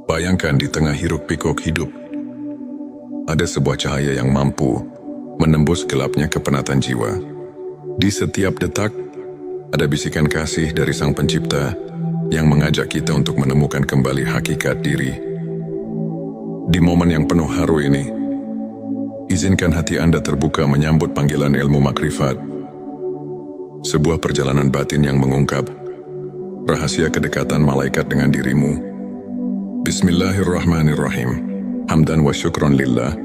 Bayangkan di tengah hiruk-pikuk hidup, ada sebuah cahaya yang mampu menembus gelapnya kepenatan jiwa. Di setiap detak, ada bisikan kasih dari Sang Pencipta yang mengajak kita untuk menemukan kembali hakikat diri. Di momen yang penuh haru ini, izinkan hati Anda terbuka menyambut panggilan ilmu makrifat, sebuah perjalanan batin yang mengungkap rahasia kedekatan malaikat dengan dirimu. Bismillahirrahmanirrahim. Hamdan wa syukron lillah.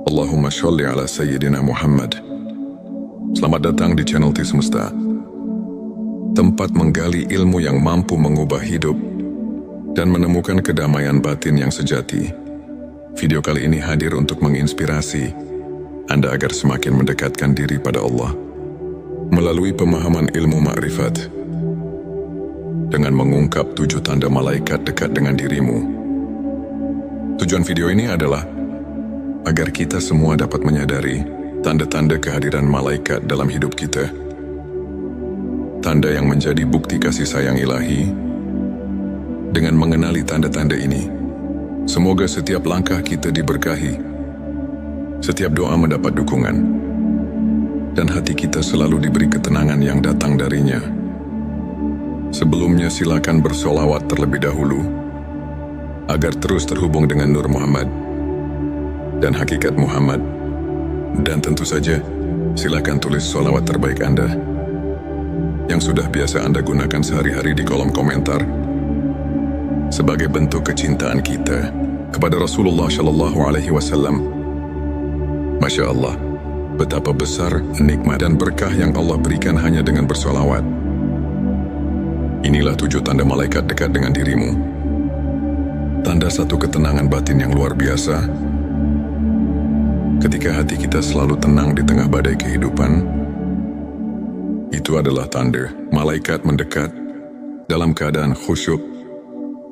Allahumma sholli ala Sayyidina Muhammad. Selamat datang di channel T Semesta, tempat menggali ilmu yang mampu mengubah hidup dan menemukan kedamaian batin yang sejati. Video kali ini hadir untuk menginspirasi Anda agar semakin mendekatkan diri pada Allah melalui pemahaman ilmu makrifat, dengan mengungkap 7 tanda malaikat dekat dengan dirimu. Tujuan video ini adalah agar kita semua dapat menyadari tanda-tanda kehadiran malaikat dalam hidup kita. Tanda yang menjadi bukti kasih sayang ilahi. Dengan mengenali tanda-tanda ini, semoga setiap langkah kita diberkahi, setiap doa mendapat dukungan, dan hati kita selalu diberi ketenangan yang datang darinya. Sebelumnya silakan bersolawat terlebih dahulu agar terus terhubung dengan Nur Muhammad dan hakikat Muhammad. Dan tentu saja silakan tulis solawat terbaik Anda yang sudah biasa Anda gunakan sehari-hari di kolom komentar sebagai bentuk kecintaan kita kepada Rasulullah Shallallahu Alaihi Wasallam. Masya Allah, betapa besar nikmat dan berkah yang Allah berikan hanya dengan bersolawat. Inilah 7 tanda malaikat dekat dengan dirimu. Tanda satu ketenangan batin yang luar biasa. Ketika hati kita selalu tenang di tengah badai kehidupan, itu adalah tanda malaikat mendekat dalam keadaan khusyuk,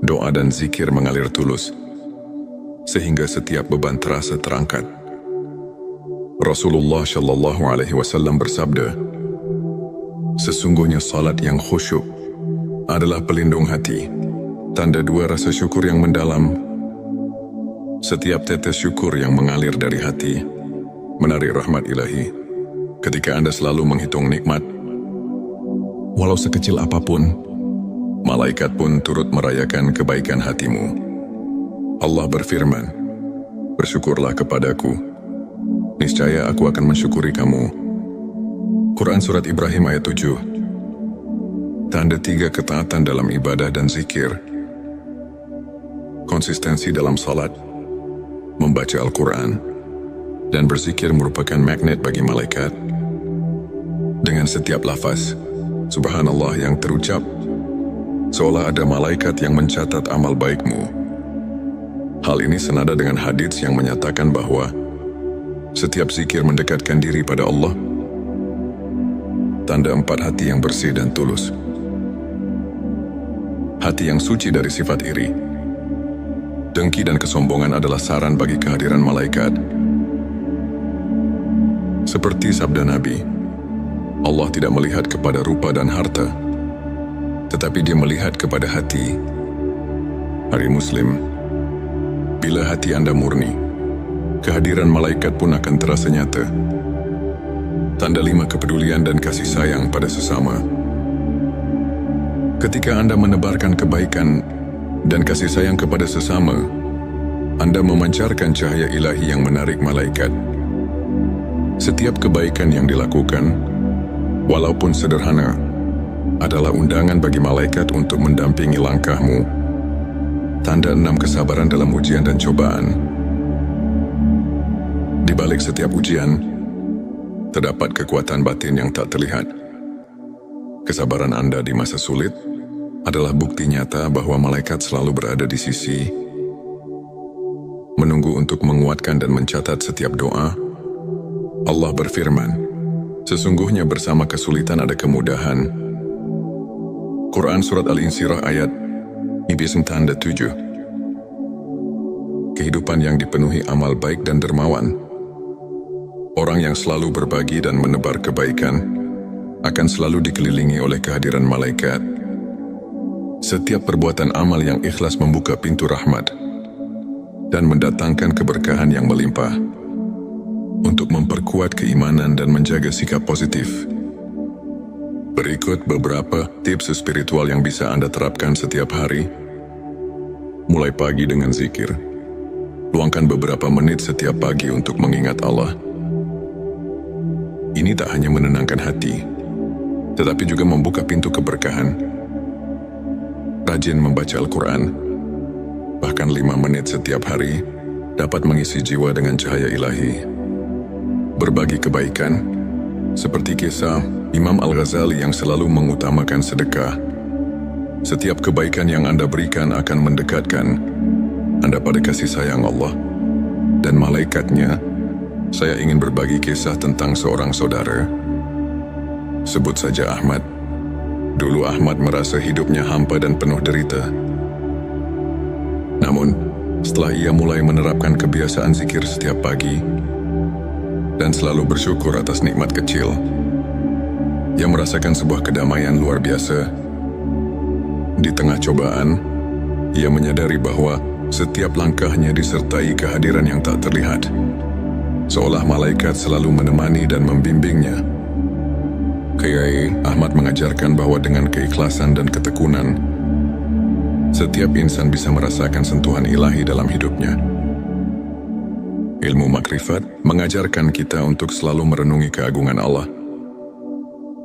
doa dan zikir mengalir tulus, sehingga setiap beban terasa terangkat. Rasulullah Shallallahu Alaihi Wasallam bersabda, sesungguhnya salat yang khusyuk adalah pelindung hati, tanda 2 rasa syukur yang mendalam. Setiap tetes syukur yang mengalir dari hati menarik rahmat ilahi. Ketika Anda selalu menghitung nikmat, walau sekecil apapun, malaikat pun turut merayakan kebaikan hatimu. Allah berfirman, bersyukurlah kepadaku, niscaya aku akan mensyukuri kamu. Quran Surat Ibrahim ayat 7. Tanda 3 ketaatan dalam ibadah dan zikir. Konsistensi dalam salat, membaca Al-Quran, dan berzikir merupakan magnet bagi malaikat. Dengan setiap lafaz Subhanallah yang terucap, seolah ada malaikat yang mencatat amal baikmu. Hal ini senada dengan hadits yang menyatakan bahwa setiap zikir mendekatkan diri pada Allah. Tanda 4 hati yang bersih dan tulus. Hati yang suci dari sifat iri, dengki dan kesombongan adalah saran bagi kehadiran malaikat. Seperti sabda Nabi, Allah tidak melihat kepada rupa dan harta, tetapi Dia melihat kepada hati. Hari Muslim, bila hati Anda murni, kehadiran malaikat pun akan terasa nyata. Tanda 5 kepedulian dan kasih sayang pada sesama. Ketika Anda menebarkan kebaikan dan kasih sayang kepada sesama, Anda memancarkan cahaya ilahi yang menarik malaikat. Setiap kebaikan yang dilakukan, walaupun sederhana, adalah undangan bagi malaikat untuk mendampingi langkahmu. Tanda 6 kesabaran dalam ujian dan cobaan. Di balik setiap ujian, terdapat kekuatan batin yang tak terlihat. Kesabaran Anda di masa sulit adalah bukti nyata bahwa malaikat selalu berada di sisi, menunggu untuk menguatkan dan mencatat setiap doa. Allah berfirman, sesungguhnya bersama kesulitan ada kemudahan. Quran Surat Al-Insyirah ayat 7. Kehidupan yang dipenuhi amal baik dan dermawan. Orang yang selalu berbagi dan menebar kebaikan akan selalu dikelilingi oleh kehadiran malaikat. Setiap perbuatan amal yang ikhlas membuka pintu rahmat dan mendatangkan keberkahan yang melimpah. Untuk memperkuat keimanan dan menjaga sikap positif, berikut beberapa tips spiritual yang bisa Anda terapkan setiap hari. Mulai pagi dengan zikir. Luangkan beberapa menit setiap pagi untuk mengingat Allah. Ini tak hanya menenangkan hati, tetapi juga membuka pintu keberkahan. Rajin membaca Al-Quran, bahkan 5 menit setiap hari, dapat mengisi jiwa dengan cahaya ilahi. Berbagi kebaikan, seperti kisah Imam Al-Ghazali yang selalu mengutamakan sedekah. Setiap kebaikan yang Anda berikan akan mendekatkan Anda pada kasih sayang Allah dan malaikatnya. Saya ingin berbagi kisah tentang seorang saudara. Sebut saja Ahmad. Dulu Ahmad merasa hidupnya hampa dan penuh derita. Namun, setelah ia mulai menerapkan kebiasaan zikir setiap pagi dan selalu bersyukur atas nikmat kecil, ia merasakan sebuah kedamaian luar biasa. Di tengah cobaan, ia menyadari bahwa setiap langkahnya disertai kehadiran yang tak terlihat, seolah malaikat selalu menemani dan membimbingnya. Kiai Ahmad mengajarkan bahwa dengan keikhlasan dan ketekunan, setiap insan bisa merasakan sentuhan ilahi dalam hidupnya. Ilmu makrifat mengajarkan kita untuk selalu merenungi keagungan Allah.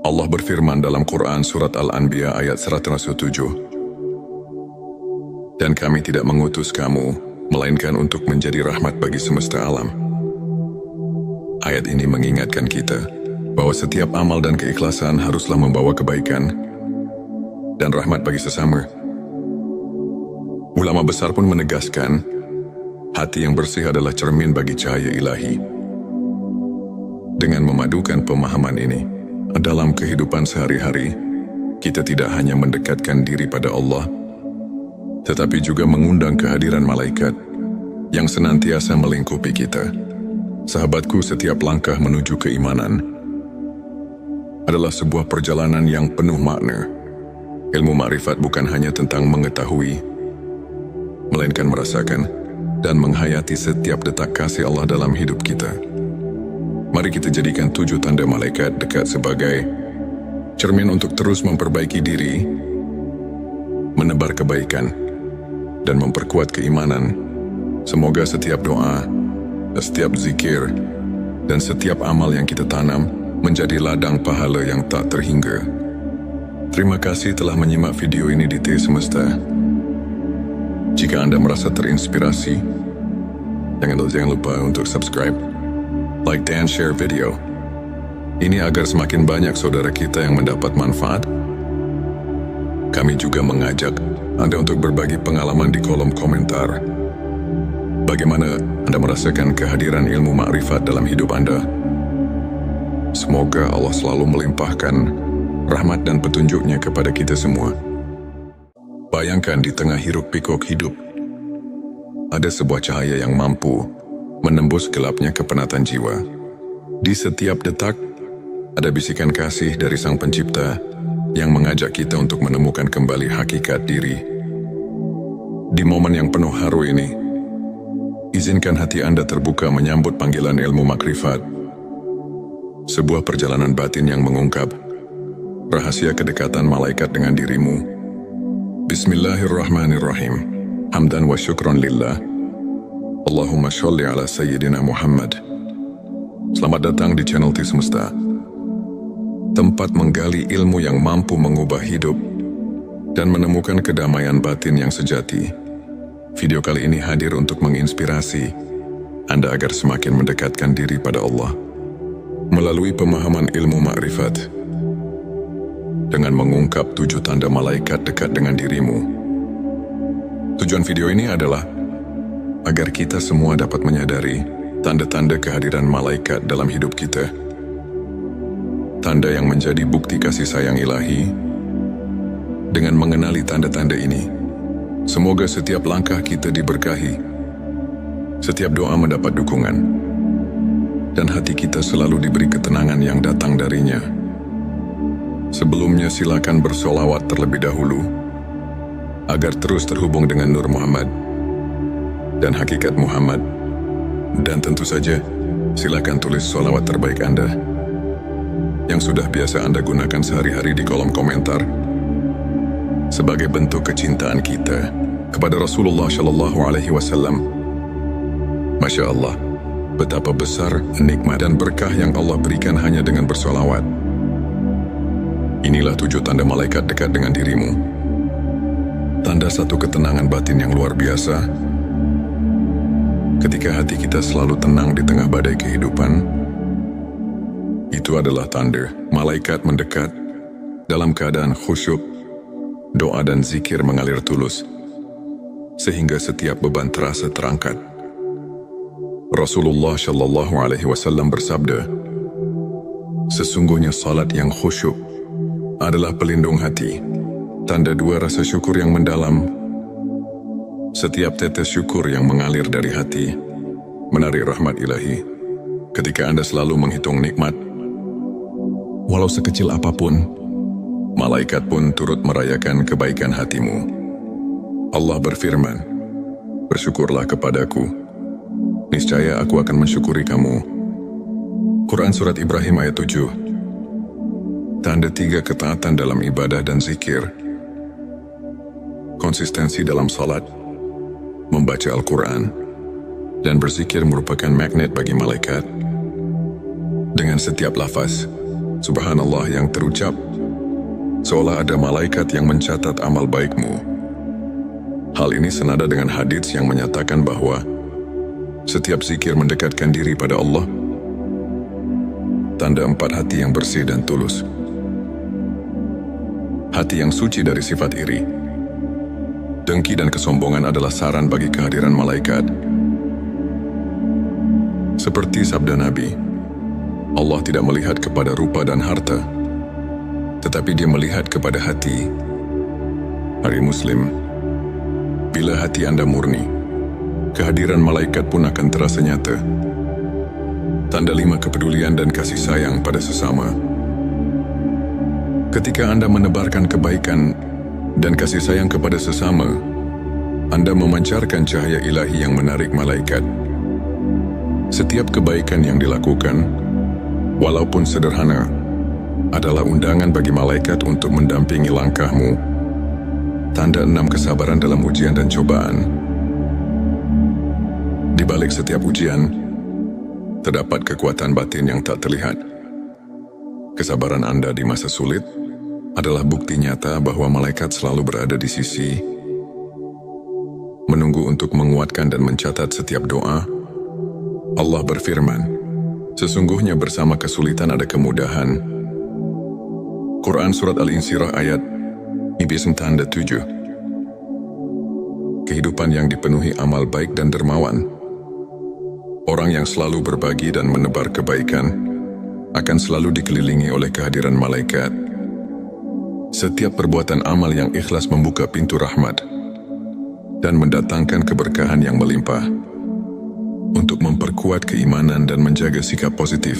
Allah berfirman dalam Quran Surat Al-Anbiya ayat 107, "Dan kami tidak mengutus kamu, melainkan untuk menjadi rahmat bagi semesta alam." Ayat ini mengingatkan kita bahwa setiap amal dan keikhlasan haruslah membawa kebaikan dan rahmat bagi sesama. Ulama besar pun menegaskan, hati yang bersih adalah cermin bagi cahaya ilahi. Dengan memadukan pemahaman ini dalam kehidupan sehari-hari, kita tidak hanya mendekatkan diri pada Allah, tetapi juga mengundang kehadiran malaikat yang senantiasa melingkupi kita. Sahabatku, setiap langkah menuju keimanan adalah sebuah perjalanan yang penuh makna. Ilmu makrifat bukan hanya tentang mengetahui, melainkan merasakan dan menghayati setiap detak kasih Allah dalam hidup kita. Mari kita jadikan 7 tanda malaikat dekat sebagai cermin untuk terus memperbaiki diri, menebar kebaikan, dan memperkuat keimanan. Semoga setiap doa, setiap zikir, dan setiap amal yang kita tanam menjadi ladang pahala yang tak terhingga. Terima kasih telah menyimak video ini di T Semesta. Jika Anda merasa terinspirasi, jangan lupa untuk subscribe, like, dan share video ini agar semakin banyak saudara kita yang mendapat manfaat. Kami juga mengajak Anda untuk berbagi pengalaman di kolom komentar. Bagaimana Anda merasakan kehadiran ilmu makrifat dalam hidup Anda? Semoga Allah selalu melimpahkan rahmat dan petunjuknya kepada kita semua. Bayangkan di tengah hiruk pikuk hidup, ada sebuah cahaya yang mampu menembus gelapnya kepenatan jiwa. Di setiap detak, ada bisikan kasih dari Sang Pencipta yang mengajak kita untuk menemukan kembali hakikat diri. Di momen yang penuh haru ini, izinkan hati Anda terbuka menyambut panggilan ilmu makrifat. Sebuah perjalanan batin yang mengungkap rahasia kedekatan malaikat dengan dirimu. Bismillahirrahmanirrahim. Hamdan wa syukron lillah. Allahumma sholli ala sayyidina Muhammad. Selamat datang di channel T Semesta, tempat menggali ilmu yang mampu mengubah hidup dan menemukan kedamaian batin yang sejati. Video kali ini hadir untuk menginspirasi Anda agar semakin mendekatkan diri pada Allah melalui pemahaman ilmu makrifat. Dengan mengungkap 7 tanda malaikat dekat dengan dirimu. Tujuan video ini adalah agar kita semua dapat menyadari tanda-tanda kehadiran malaikat dalam hidup kita. Tanda yang menjadi bukti kasih sayang ilahi. Dengan mengenali tanda-tanda ini, semoga setiap langkah kita diberkahi, setiap doa mendapat dukungan, dan hati kita selalu diberi ketenangan yang datang darinya. Sebelumnya silakan bersolawat terlebih dahulu. agar terus terhubung dengan Nur Muhammad dan hakikat Muhammad. Dan tentu saja, silakan tulis sholawat terbaik Anda yang sudah biasa Anda gunakan sehari-hari di kolom komentar sebagai bentuk kecintaan kita kepada Rasulullah Shallallahu Alaihi Wasallam. Masya Allah, betapa besar nikmat dan berkah yang Allah berikan hanya dengan bersolawat. Inilah 7 tanda malaikat dekat dengan dirimu. Tanda satu ketenangan batin yang luar biasa. Ketika hati kita selalu tenang di tengah badai kehidupan, itu adalah tanda malaikat mendekat dalam keadaan khusyuk, doa dan zikir mengalir tulus, sehingga setiap beban terasa terangkat. Rasulullah Shallallahu Alaihi Wasallam bersabda, sesungguhnya salat yang khusyuk adalah pelindung hati, tanda 2 rasa syukur yang mendalam. Setiap tetes syukur yang mengalir dari hati menarik rahmat ilahi. Ketika Anda selalu menghitung nikmat, walau sekecil apapun, malaikat pun turut merayakan kebaikan hatimu. Allah berfirman, bersyukurlah kepadaku, niscaya aku akan mensyukuri kamu. Quran Surat Ibrahim ayat 7. Tanda 3 ketaatan dalam ibadah dan zikir. Konsistensi dalam salat, membaca Al-Quran, dan berzikir merupakan magnet bagi malaikat. Dengan setiap lafaz Subhanallah yang terucap, seolah ada malaikat yang mencatat amal baikmu. Hal ini senada dengan hadits yang menyatakan bahwa setiap zikir mendekatkan diri pada Allah. Tanda 4 hati yang bersih dan tulus. Hati yang suci dari sifat iri, dengki dan kesombongan adalah saran bagi kehadiran malaikat. Seperti sabda Nabi, Allah tidak melihat kepada rupa dan harta, tetapi Dia melihat kepada hati. Hari Muslim, bila hati Anda murni, kehadiran malaikat pun akan terasa nyata. Tanda 5 kepedulian dan kasih sayang pada sesama. Ketika Anda menebarkan kebaikan dan kasih sayang kepada sesama, Anda memancarkan cahaya ilahi yang menarik malaikat. Setiap kebaikan yang dilakukan, walaupun sederhana, adalah undangan bagi malaikat untuk mendampingi langkahmu. Tanda 6 kesabaran dalam ujian dan cobaan. Di balik setiap ujian, terdapat kekuatan batin yang tak terlihat. Kesabaran Anda di masa sulit adalah bukti nyata bahwa malaikat selalu berada di sisi, menunggu untuk menguatkan dan mencatat setiap doa. Allah berfirman, sesungguhnya bersama kesulitan ada kemudahan. Quran Surat Al-Insyirah ayat 7. Kehidupan yang dipenuhi amal baik dan dermawan. Orang yang selalu berbagi dan menebar kebaikan akan selalu dikelilingi oleh kehadiran malaikat. Setiap perbuatan amal yang ikhlas membuka pintu rahmat dan mendatangkan keberkahan yang melimpah. Untuk memperkuat keimanan dan menjaga sikap positif,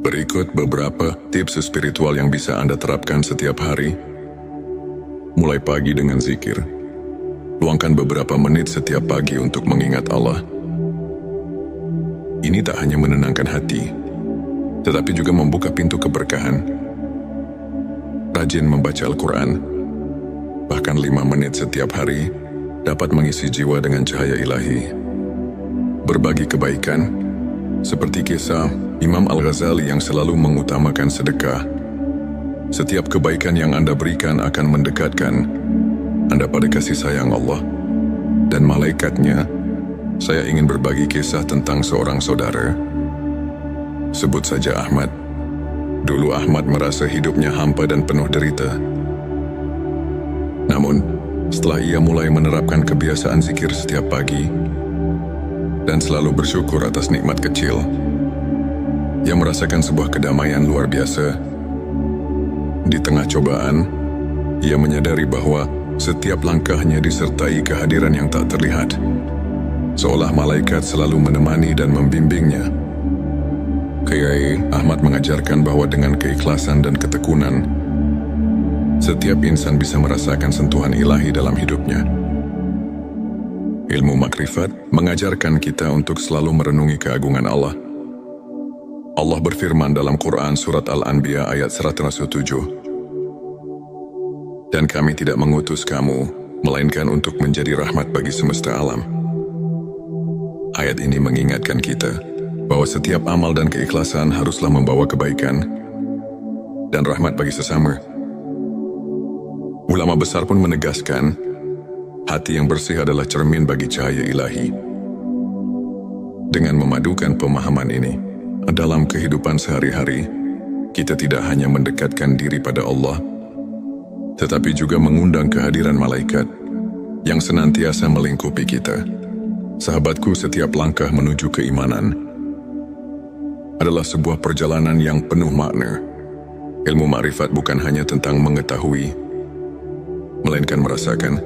berikut beberapa tips spiritual yang bisa Anda terapkan setiap hari. Mulai pagi dengan zikir. Luangkan beberapa menit setiap pagi untuk mengingat Allah. Ini tak hanya menenangkan hati, tetapi juga membuka pintu keberkahan. Rajin membaca Al-Quran, bahkan 5 menit setiap hari, dapat mengisi jiwa dengan cahaya ilahi. Berbagi kebaikan, seperti kisah Imam Al-Ghazali yang selalu mengutamakan sedekah. Setiap kebaikan yang Anda berikan akan mendekatkan Anda pada kasih sayang Allah dan malaikatnya. Saya ingin berbagi kisah tentang seorang saudara. Sebut saja Ahmad. Dulu Ahmad merasa hidupnya hampa dan penuh derita. Namun, setelah ia mulai menerapkan kebiasaan zikir setiap pagi dan selalu bersyukur atas nikmat kecil, ia merasakan sebuah kedamaian luar biasa. Di tengah cobaan, ia menyadari bahwa setiap langkahnya disertai kehadiran yang tak terlihat, seolah malaikat selalu menemani dan membimbingnya. Kiai Ahmad mengajarkan bahwa dengan keikhlasan dan ketekunan, Setiap insan bisa merasakan sentuhan ilahi dalam hidupnya. Ilmu makrifat mengajarkan kita untuk selalu merenungi keagungan Allah. Allah berfirman dalam Quran Surat Al-Anbiya ayat 107, "Dan kami tidak mengutus kamu, melainkan untuk menjadi rahmat bagi semesta alam." Ayat ini mengingatkan kita bahwa setiap amal dan keikhlasan haruslah membawa kebaikan dan rahmat bagi sesama. Ulama besar pun menegaskan, hati yang bersih adalah cermin bagi cahaya ilahi. Dengan memadukan pemahaman ini, dalam kehidupan sehari-hari, kita tidak hanya mendekatkan diri pada Allah, tetapi juga mengundang kehadiran malaikat yang senantiasa melingkupi kita. Sahabatku, setiap langkah menuju keimanan adalah sebuah perjalanan yang penuh makna. Ilmu makrifat bukan hanya tentang mengetahui, melainkan merasakan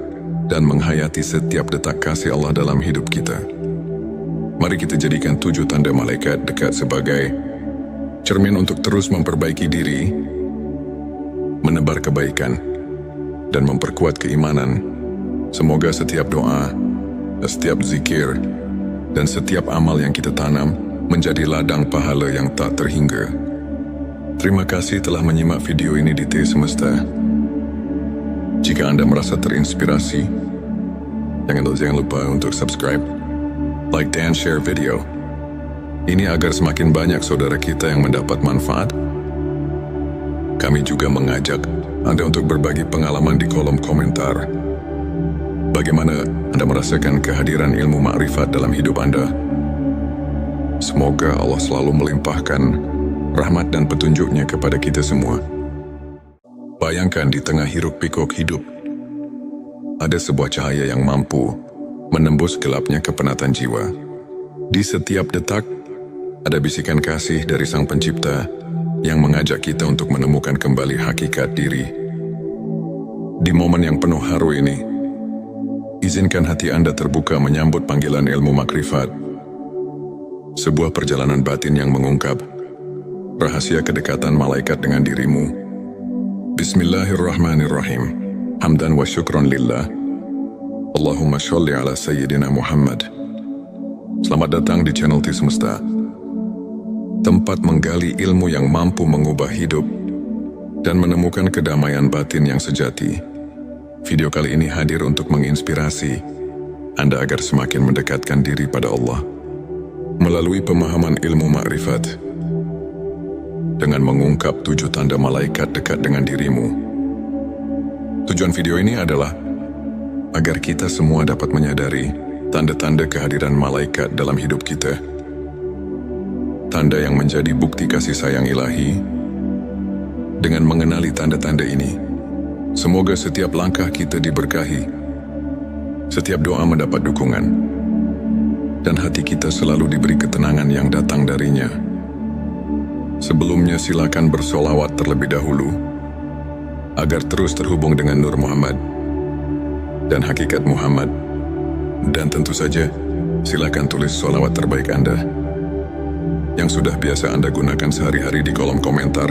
dan menghayati setiap detak kasih Allah dalam hidup kita. Mari kita jadikan 7 tanda malaikat dekat sebagai cermin untuk terus memperbaiki diri, menebar kebaikan, dan memperkuat keimanan. Semoga setiap doa, setiap zikir, dan setiap amal yang kita tanam menjadi ladang pahala yang tak terhingga. Terima kasih telah menyimak video ini di T Semesta. Jika Anda merasa terinspirasi, jangan lupa untuk subscribe, like, dan share video ini agar semakin banyak saudara kita yang mendapat manfaat. Kami juga mengajak Anda untuk berbagi pengalaman di kolom komentar. Bagaimana Anda merasakan kehadiran ilmu makrifat dalam hidup Anda? Semoga Allah selalu melimpahkan rahmat dan petunjuknya kepada kita semua. Bayangkan di tengah hiruk-pikuk hidup, ada sebuah cahaya yang mampu menembus gelapnya kepenatan jiwa. Di setiap detak, ada bisikan kasih dari Sang Pencipta yang mengajak kita untuk menemukan kembali hakikat diri. Di momen yang penuh haru ini, izinkan hati Anda terbuka menyambut panggilan ilmu makrifat. Sebuah perjalanan batin yang mengungkap rahasia kedekatan malaikat dengan dirimu. Bismillahirrahmanirrahim. Hamdan wa syukran lillah. Allahumma sholli ala sayyidina Muhammad. Selamat datang di channel T Semesta, tempat menggali ilmu yang mampu mengubah hidup dan menemukan kedamaian batin yang sejati. Video kali ini hadir untuk menginspirasi Anda agar semakin mendekatkan diri pada Allah melalui pemahaman ilmu makrifat. Dengan mengungkap 7 tanda malaikat dekat dengan dirimu. Tujuan video ini adalah agar kita semua dapat menyadari tanda-tanda kehadiran malaikat dalam hidup kita. Tanda yang menjadi bukti kasih sayang ilahi. Dengan mengenali tanda-tanda ini, semoga setiap langkah kita diberkahi, setiap doa mendapat dukungan, dan hati kita selalu diberi ketenangan yang datang darinya. Sebelumnya silakan bersolawat terlebih dahulu agar terus terhubung dengan Nur Muhammad dan hakikat Muhammad. Dan tentu saja silakan tulis solawat terbaik Anda yang sudah biasa Anda gunakan sehari-hari di kolom komentar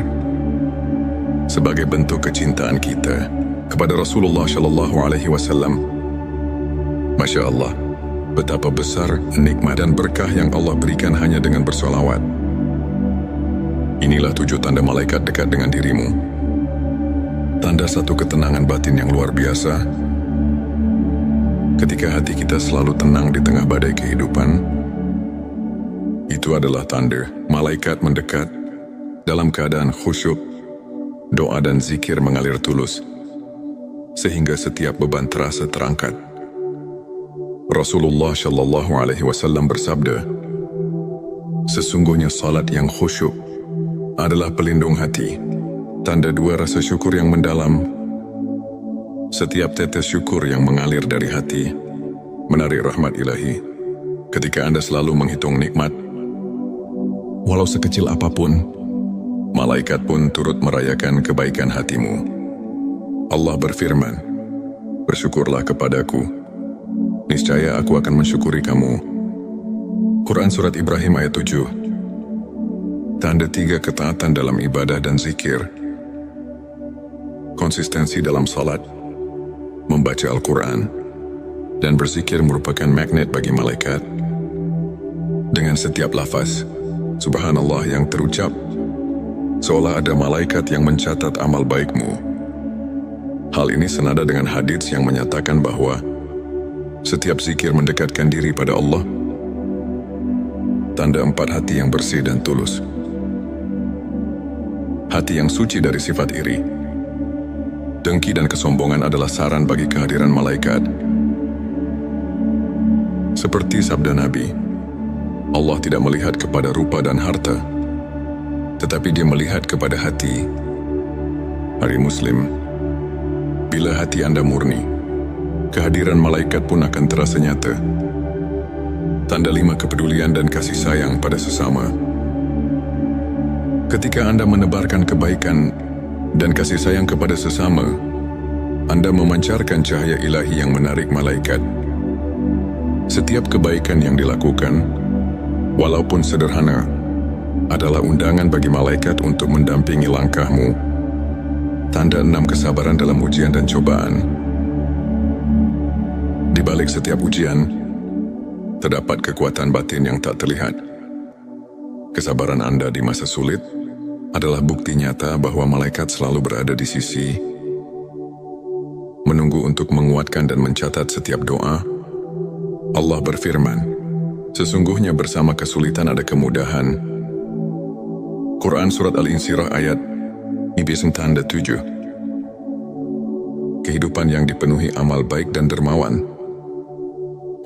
sebagai bentuk kecintaan kita kepada Rasulullah Shallallahu Alaihi Wasallam. Masya Allah, betapa besar nikmat dan berkah yang Allah berikan hanya dengan bersolawat. Inilah 7 tanda malaikat dekat dengan dirimu. Tanda satu ketenangan batin yang luar biasa. Ketika hati kita selalu tenang di tengah badai kehidupan, itu adalah tanda malaikat mendekat dalam keadaan khusyuk, doa dan zikir mengalir tulus, sehingga setiap beban terasa terangkat. Rasulullah Shallallahu Alaihi Wasallam bersabda, "Sesungguhnya salat yang khusyuk adalah pelindung hati, tanda 2 rasa syukur yang mendalam. Setiap tetes syukur yang mengalir dari hati menarik rahmat ilahi. Ketika Anda selalu menghitung nikmat, walau sekecil apapun, malaikat pun turut merayakan kebaikan hatimu. Allah berfirman, "Bersyukurlah kepadaku, niscaya aku akan mensyukuri kamu." Quran Surat Ibrahim ayat 7. Tanda 3 ketaatan dalam ibadah dan zikir. konsistensi dalam salat, membaca Al-Quran, dan berzikir merupakan magnet bagi malaikat. Dengan setiap lafaz Subhanallah yang terucap, seolah ada malaikat yang mencatat amal baikmu. Hal ini senada dengan hadits yang menyatakan bahwa setiap zikir mendekatkan diri pada Allah. Tanda 4 hati yang bersih dan tulus. Hati yang suci dari sifat iri, dengki dan kesombongan adalah saran bagi kehadiran malaikat. Seperti sabda Nabi, Allah tidak melihat kepada rupa dan harta, tetapi Dia melihat kepada hati. Hari Muslim, bila hati Anda murni, kehadiran malaikat pun akan terasa nyata. Tanda 5 kepedulian dan kasih sayang pada sesama. Ketika Anda menebarkan kebaikan dan kasih sayang kepada sesama, Anda memancarkan cahaya ilahi yang menarik malaikat. Setiap kebaikan yang dilakukan, walaupun sederhana, adalah undangan bagi malaikat untuk mendampingi langkahmu. Tanda 6 kesabaran dalam ujian dan cobaan. Di balik setiap ujian, terdapat kekuatan batin yang tak terlihat. Kesabaran Anda di masa sulit adalah bukti nyata bahwa malaikat selalu berada di sisi, menunggu untuk menguatkan dan mencatat setiap doa. Allah berfirman, sesungguhnya bersama kesulitan ada kemudahan. Quran Surat Al-Insyirah ayat 9-7. Kehidupan yang dipenuhi amal baik dan dermawan.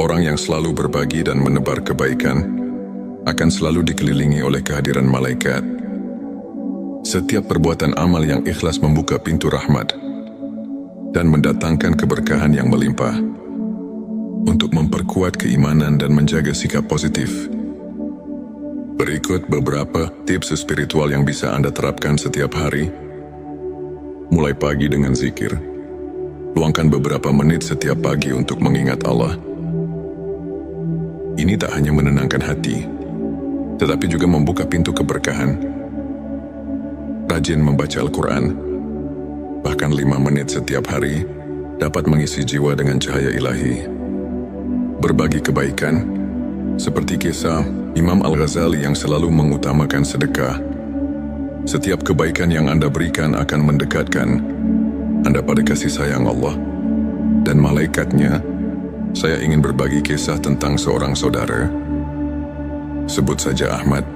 Orang yang selalu berbagi dan menebar kebaikan akan selalu dikelilingi oleh kehadiran malaikat. Setiap perbuatan amal yang ikhlas membuka pintu rahmat dan mendatangkan keberkahan yang melimpah. Untuk memperkuat keimanan dan menjaga sikap positif, berikut beberapa tips spiritual yang bisa Anda terapkan setiap hari. Mulai pagi dengan zikir. Luangkan beberapa menit setiap pagi untuk mengingat Allah. Ini tak hanya menenangkan hati, tetapi juga membuka pintu keberkahan. Rajin membaca Al-Quran, bahkan 5 menit setiap hari, dapat mengisi jiwa dengan cahaya ilahi. Berbagi kebaikan, seperti kisah Imam Al-Ghazali yang selalu mengutamakan sedekah. Setiap kebaikan yang Anda berikan akan mendekatkan Anda pada kasih sayang Allah dan malaikatnya. Saya ingin berbagi kisah tentang seorang saudara. Sebut saja Ahmad.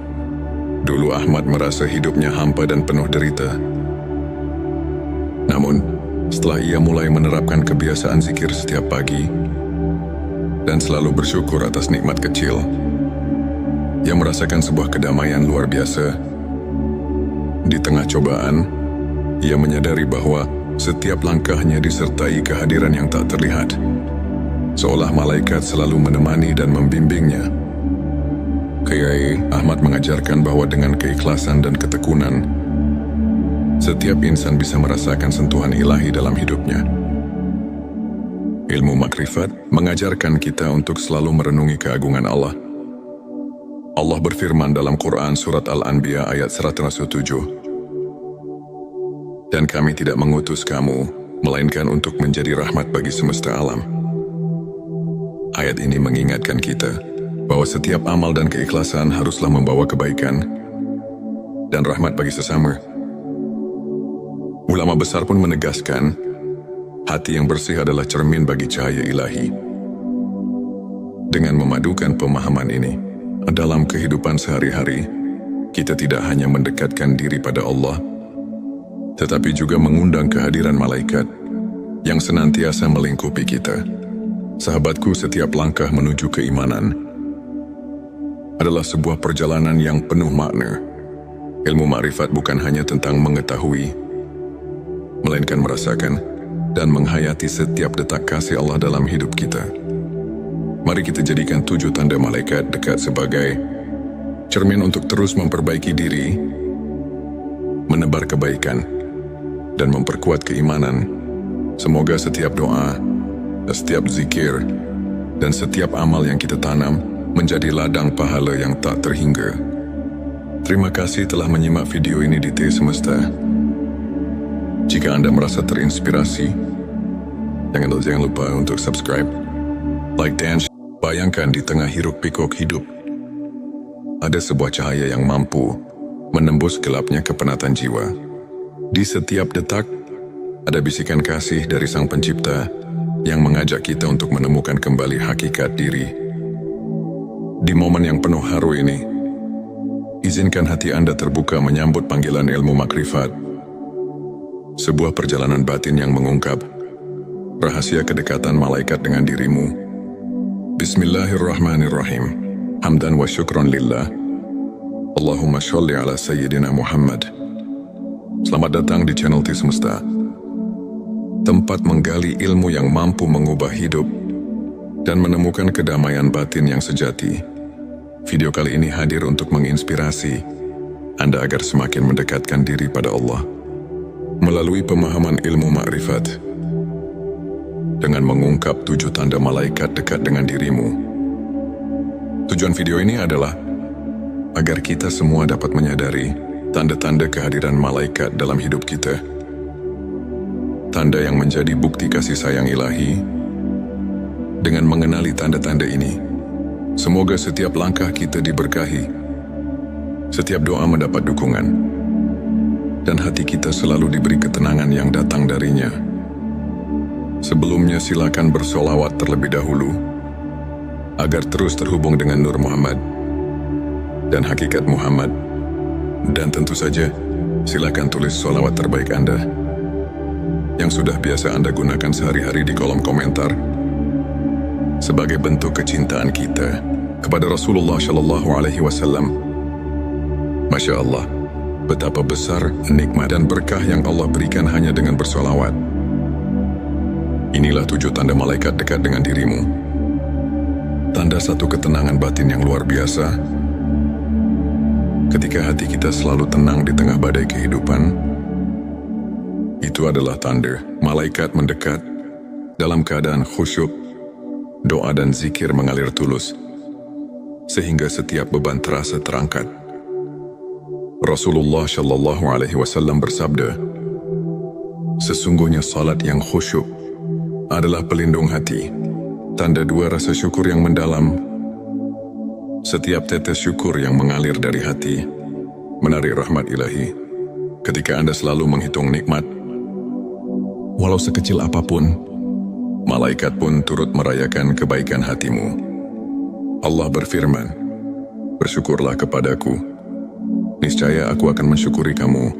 Dulu Ahmad merasa hidupnya hampa dan penuh derita. Namun, setelah ia mulai menerapkan kebiasaan zikir setiap pagi dan selalu bersyukur atas nikmat kecil, ia merasakan sebuah kedamaian luar biasa. Di tengah cobaan, ia menyadari bahwa setiap langkahnya disertai kehadiran yang tak terlihat, seolah malaikat selalu menemani dan membimbingnya. Kiai Ahmad mengajarkan bahwa dengan keikhlasan dan ketekunan, setiap insan bisa merasakan sentuhan ilahi dalam hidupnya. Ilmu makrifat mengajarkan kita untuk selalu merenungi keagungan Allah. Allah berfirman dalam Quran Surat Al-Anbiya ayat 107, dan kami tidak mengutus kamu, melainkan untuk menjadi rahmat bagi semesta alam. Ayat ini mengingatkan kita bahwa setiap amal dan keikhlasan haruslah membawa kebaikan dan rahmat bagi sesama. Ulama besar pun menegaskan, hati yang bersih adalah cermin bagi cahaya ilahi. Dengan memadukan pemahaman ini dalam kehidupan sehari-hari, kita tidak hanya mendekatkan diri pada Allah, tetapi juga mengundang kehadiran malaikat yang senantiasa melingkupi kita. Sahabatku, setiap langkah menuju keimanan adalah sebuah perjalanan yang penuh makna. Ilmu makrifat bukan hanya tentang mengetahui, melainkan merasakan dan menghayati setiap detak kasih Allah dalam hidup kita. Mari kita jadikan 7 tanda malaikat dekat sebagai cermin untuk terus memperbaiki diri, menebar kebaikan, dan memperkuat keimanan. Semoga setiap doa, setiap zikir, dan setiap amal yang kita tanam menjadi ladang pahala yang tak terhingga. Terima kasih telah menyimak video ini di T Semesta. Jika Anda merasa terinspirasi, jangan lupa untuk subscribe, like dan share. Bayangkan di tengah hiruk-pikuk hidup, ada sebuah cahaya yang mampu menembus gelapnya kepenatan jiwa. Di setiap detak, ada bisikan kasih dari Sang Pencipta yang mengajak kita untuk menemukan kembali hakikat diri. Di momen yang penuh haru ini, izinkan hati Anda terbuka menyambut panggilan ilmu makrifat, sebuah perjalanan batin yang mengungkap rahasia kedekatan malaikat dengan dirimu. Bismillahirrahmanirrahim. Hamdan wa syukron lillah. Allahumma sholli ala Sayyidina Muhammad. Selamat datang di channel T Semesta, tempat menggali ilmu yang mampu mengubah hidup dan menemukan kedamaian batin yang sejati. Video kali ini hadir untuk menginspirasi Anda agar semakin mendekatkan diri pada Allah melalui pemahaman ilmu makrifat, dengan mengungkap 7 tanda malaikat dekat dengan dirimu. Tujuan video ini adalah agar kita semua dapat menyadari tanda-tanda kehadiran malaikat dalam hidup kita. Tanda yang menjadi bukti kasih sayang ilahi. Dengan mengenali tanda-tanda ini, semoga setiap langkah kita diberkahi, setiap doa mendapat dukungan, dan hati kita selalu diberi ketenangan yang datang darinya. Sebelumnya silakan bersolawat terlebih dahulu, agar terus terhubung dengan Nur Muhammad dan hakikat Muhammad. Dan tentu saja, silakan tulis solawat terbaik Anda yang sudah biasa Anda gunakan sehari-hari di kolom komentar, sebagai bentuk kecintaan kita kepada Rasulullah Shallallahu Alaihi Wasallam. Masya Allah, betapa besar nikmat dan berkah yang Allah berikan hanya dengan bersolawat. Inilah 7 tanda malaikat dekat dengan dirimu. Tanda satu ketenangan batin yang luar biasa. Ketika hati kita selalu tenang di tengah badai kehidupan, itu adalah tanda malaikat mendekat dalam keadaan khusyuk, doa dan zikir mengalir tulus, sehingga setiap beban terasa terangkat. Rasulullah Shallallahu Alaihi Wasallam bersabda, sesungguhnya salat yang khusyuk adalah pelindung hati, tanda 2 rasa syukur yang mendalam. Setiap tetes syukur yang mengalir dari hati menarik rahmat ilahi. Ketika Anda selalu menghitung nikmat, walau sekecil apapun, malaikat pun turut merayakan kebaikan hatimu. Allah berfirman, bersyukurlah kepadaku, niscaya aku akan mensyukuri kamu.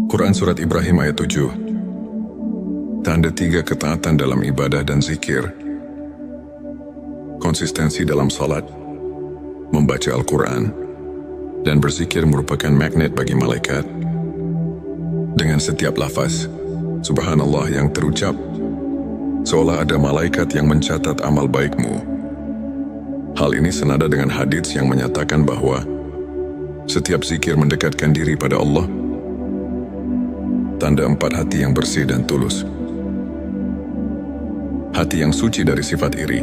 Quran Surat Ibrahim ayat 7. Tanda 3 ketaatan dalam ibadah dan zikir. Konsistensi dalam salat, membaca Al-Quran, dan berzikir merupakan magnet bagi malaikat. Dengan setiap lafaz Subhanallah yang terucap, seolah ada malaikat yang mencatat amal baikmu. Hal ini senada dengan hadits yang menyatakan bahwa setiap zikir mendekatkan diri pada Allah. Tanda 4 hati yang bersih dan tulus. Hati yang suci dari sifat iri,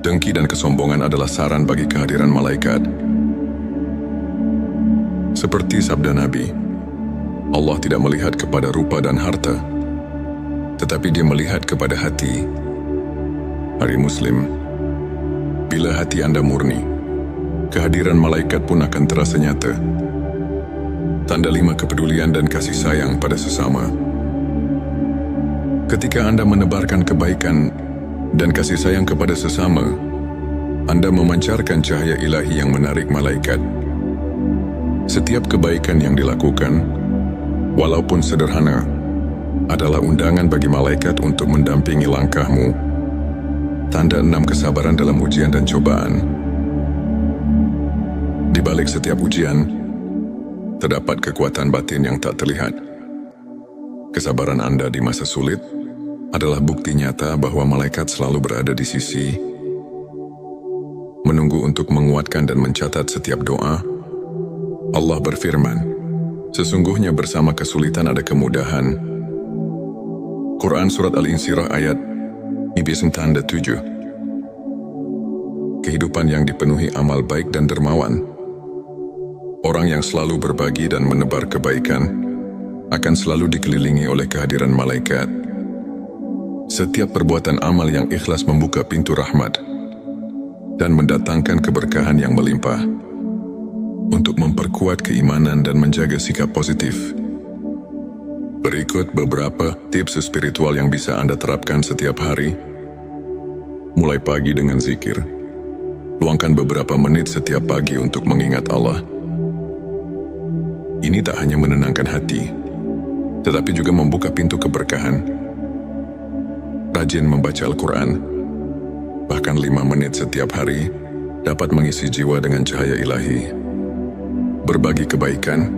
dengki dan kesombongan adalah saran bagi kehadiran malaikat. Seperti sabda Nabi, Allah tidak melihat kepada rupa dan harta, tetapi Dia melihat kepada hati. Hari Muslim, bila hati Anda murni, kehadiran malaikat pun akan terasa nyata. Tanda 5 kepedulian dan kasih sayang pada sesama. Ketika Anda menebarkan kebaikan dan kasih sayang kepada sesama, Anda memancarkan cahaya ilahi yang menarik malaikat. Setiap kebaikan yang dilakukan, walaupun sederhana, adalah undangan bagi malaikat untuk mendampingi langkahmu. Tanda 6 kesabaran dalam ujian dan cobaan. Di balik setiap ujian, terdapat kekuatan batin yang tak terlihat. Kesabaran Anda di masa sulit adalah bukti nyata bahwa malaikat selalu berada di sisi, menunggu untuk menguatkan dan mencatat setiap doa. Allah berfirman, sesungguhnya bersama kesulitan ada kemudahan. Quran Surat Al-Insyirah ayat 7. Kehidupan yang dipenuhi amal baik dan dermawan. Orang yang selalu berbagi dan menebar kebaikan akan selalu dikelilingi oleh kehadiran malaikat. Setiap perbuatan amal yang ikhlas membuka pintu rahmat dan mendatangkan keberkahan yang melimpah. Untuk memperkuat keimanan dan menjaga sikap positif, berikut beberapa tips spiritual yang bisa Anda terapkan setiap hari. Mulai pagi dengan zikir. Luangkan beberapa menit setiap pagi untuk mengingat Allah. Ini tak hanya menenangkan hati, tetapi juga membuka pintu keberkahan. Rajin membaca Al-Quran, bahkan 5 menit setiap hari, dapat mengisi jiwa dengan cahaya ilahi. Berbagi kebaikan,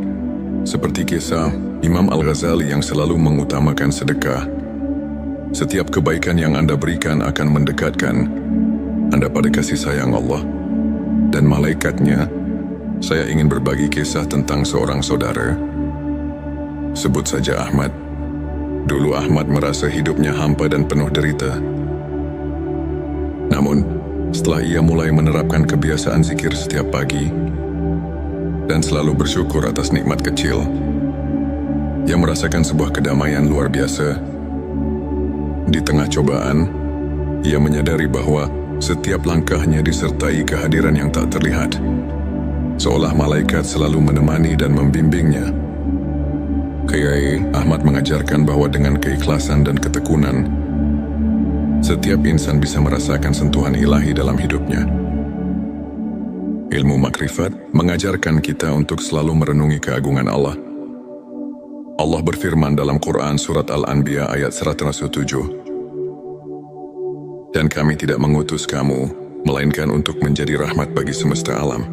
seperti kisah Imam Al-Ghazali yang selalu mengutamakan sedekah. Setiap kebaikan yang Anda berikan akan mendekatkan Anda pada kasih sayang Allah dan malaikatnya. Saya ingin berbagi kisah tentang seorang saudara. Sebut saja Ahmad. Dulu Ahmad merasa hidupnya hampa dan penuh derita. Namun, setelah ia mulai menerapkan kebiasaan zikir setiap pagi dan selalu bersyukur atas nikmat kecil, ia merasakan sebuah kedamaian luar biasa. Di tengah cobaan, ia menyadari bahwa setiap langkahnya disertai kehadiran yang tak terlihat, seolah malaikat selalu menemani dan membimbingnya. Kiai Ahmad mengajarkan bahwa dengan keikhlasan dan ketekunan, setiap insan bisa merasakan sentuhan ilahi dalam hidupnya. Ilmu makrifat mengajarkan kita untuk selalu merenungi keagungan Allah. Allah berfirman dalam Quran surat Al-Anbiya ayat 107, "Dan kami tidak mengutus kamu, melainkan untuk menjadi rahmat bagi semesta alam."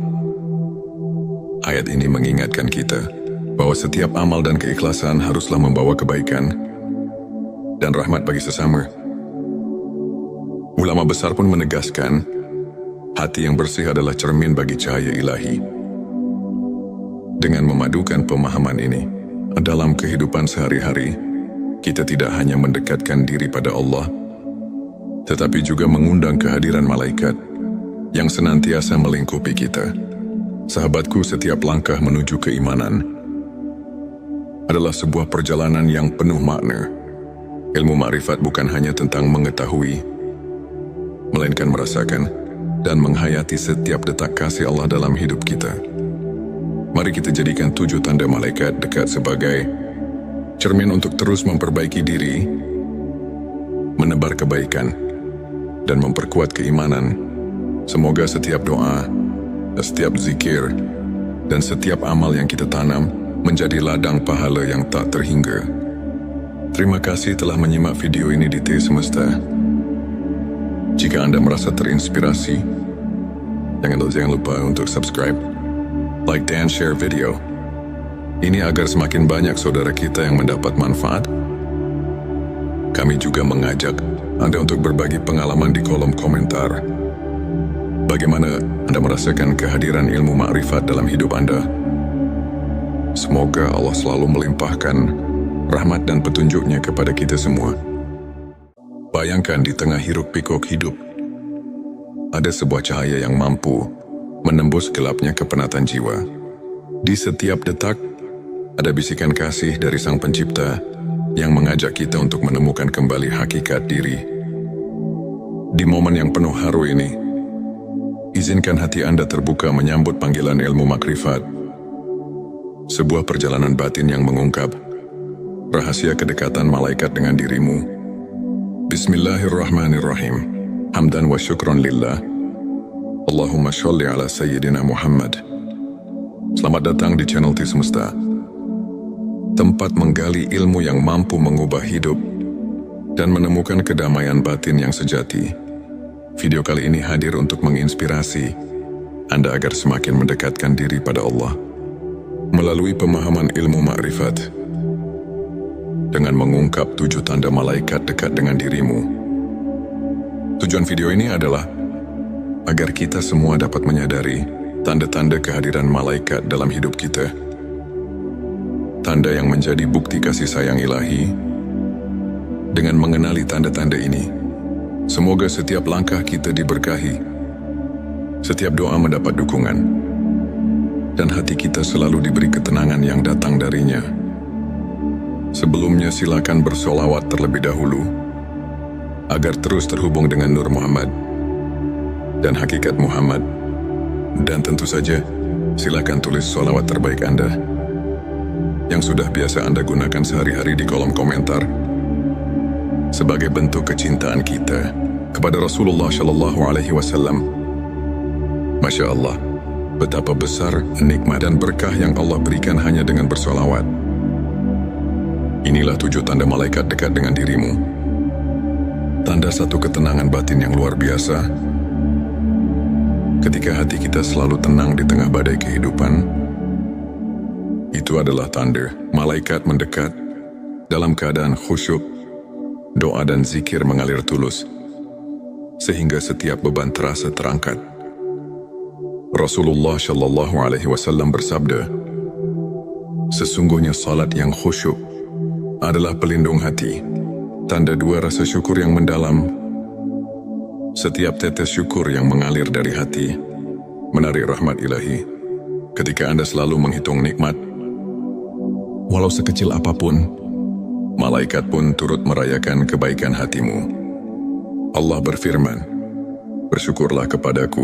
Ayat ini mengingatkan kita bahwa setiap amal dan keikhlasan haruslah membawa kebaikan dan rahmat bagi sesama. Ulama besar pun menegaskan, hati yang bersih adalah cermin bagi cahaya ilahi. Dengan memadukan pemahaman ini dalam kehidupan sehari-hari, kita tidak hanya mendekatkan diri pada Allah, tetapi juga mengundang kehadiran malaikat yang senantiasa melingkupi kita. Sahabatku, setiap langkah menuju keimanan adalah sebuah perjalanan yang penuh makna. Ilmu makrifat bukan hanya tentang mengetahui, melainkan merasakan dan menghayati setiap detak kasih Allah dalam hidup kita. Mari kita jadikan 7 tanda malaikat dekat sebagai cermin untuk terus memperbaiki diri, menebar kebaikan, dan memperkuat keimanan. Semoga setiap doa, setiap zikir, dan setiap amal yang kita tanam menjadi ladang pahala yang tak terhingga. Terima kasih telah menyimak video ini di T Semesta. Jika Anda merasa terinspirasi, jangan lupa untuk subscribe, like, dan share video ini agar semakin banyak saudara kita yang mendapat manfaat. Kami juga mengajak Anda untuk berbagi pengalaman di kolom komentar. Bagaimana Anda merasakan kehadiran ilmu makrifat dalam hidup Anda? Semoga Allah selalu melimpahkan rahmat dan petunjuknya kepada kita semua. Bayangkan di tengah hiruk-pikuk hidup, ada sebuah cahaya yang mampu menembus gelapnya kepenatan jiwa. Di setiap detak, ada bisikan kasih dari Sang Pencipta yang mengajak kita untuk menemukan kembali hakikat diri. Di momen yang penuh haru ini, izinkan hati Anda terbuka menyambut panggilan ilmu makrifat. Sebuah perjalanan batin yang mengungkap rahasia kedekatan malaikat dengan dirimu. Bismillahirrahmanirrahim. Hamdan wa syukron lillah. Allahumma sholli ala sayyidina Muhammad. Selamat datang di channel T Semesta, tempat menggali ilmu yang mampu mengubah hidup dan menemukan kedamaian batin yang sejati. Video kali ini hadir untuk menginspirasi Anda agar semakin mendekatkan diri pada Allah melalui pemahaman ilmu makrifat. Dengan mengungkap 7 tanda malaikat dekat dengan dirimu. Tujuan video ini adalah agar kita semua dapat menyadari tanda-tanda kehadiran malaikat dalam hidup kita. Tanda yang menjadi bukti kasih sayang ilahi. Dengan mengenali tanda-tanda ini, semoga setiap langkah kita diberkahi, setiap doa mendapat dukungan, dan hati kita selalu diberi ketenangan yang datang darinya. Sebelumnya silakan bersolawat terlebih dahulu agar terus terhubung dengan Nur Muhammad dan hakikat Muhammad. Dan tentu saja, silakan tulis solawat terbaik Anda yang sudah biasa Anda gunakan sehari-hari di kolom komentar sebagai bentuk kecintaan kita kepada Rasulullah Shallallahu Alaihi Wasallam. Masya Allah, betapa besar nikmat dan berkah yang Allah berikan hanya dengan bersolawat. Inilah 7 tanda malaikat dekat dengan dirimu. Tanda satu ketenangan batin yang luar biasa. Ketika hati kita selalu tenang di tengah badai kehidupan, itu adalah tanda malaikat mendekat dalam keadaan khusyuk, doa dan zikir mengalir tulus, sehingga setiap beban terasa terangkat. Rasulullah Shallallahu Alaihi Wasallam bersabda, sesungguhnya salat yang khusyuk adalah pelindung hati, tanda 2 rasa syukur yang mendalam. Setiap tetes syukur yang mengalir dari hati menarik rahmat ilahi. Ketika Anda selalu menghitung nikmat, walau sekecil apapun, malaikat pun turut merayakan kebaikan hatimu. Allah berfirman, bersyukurlah kepadaku,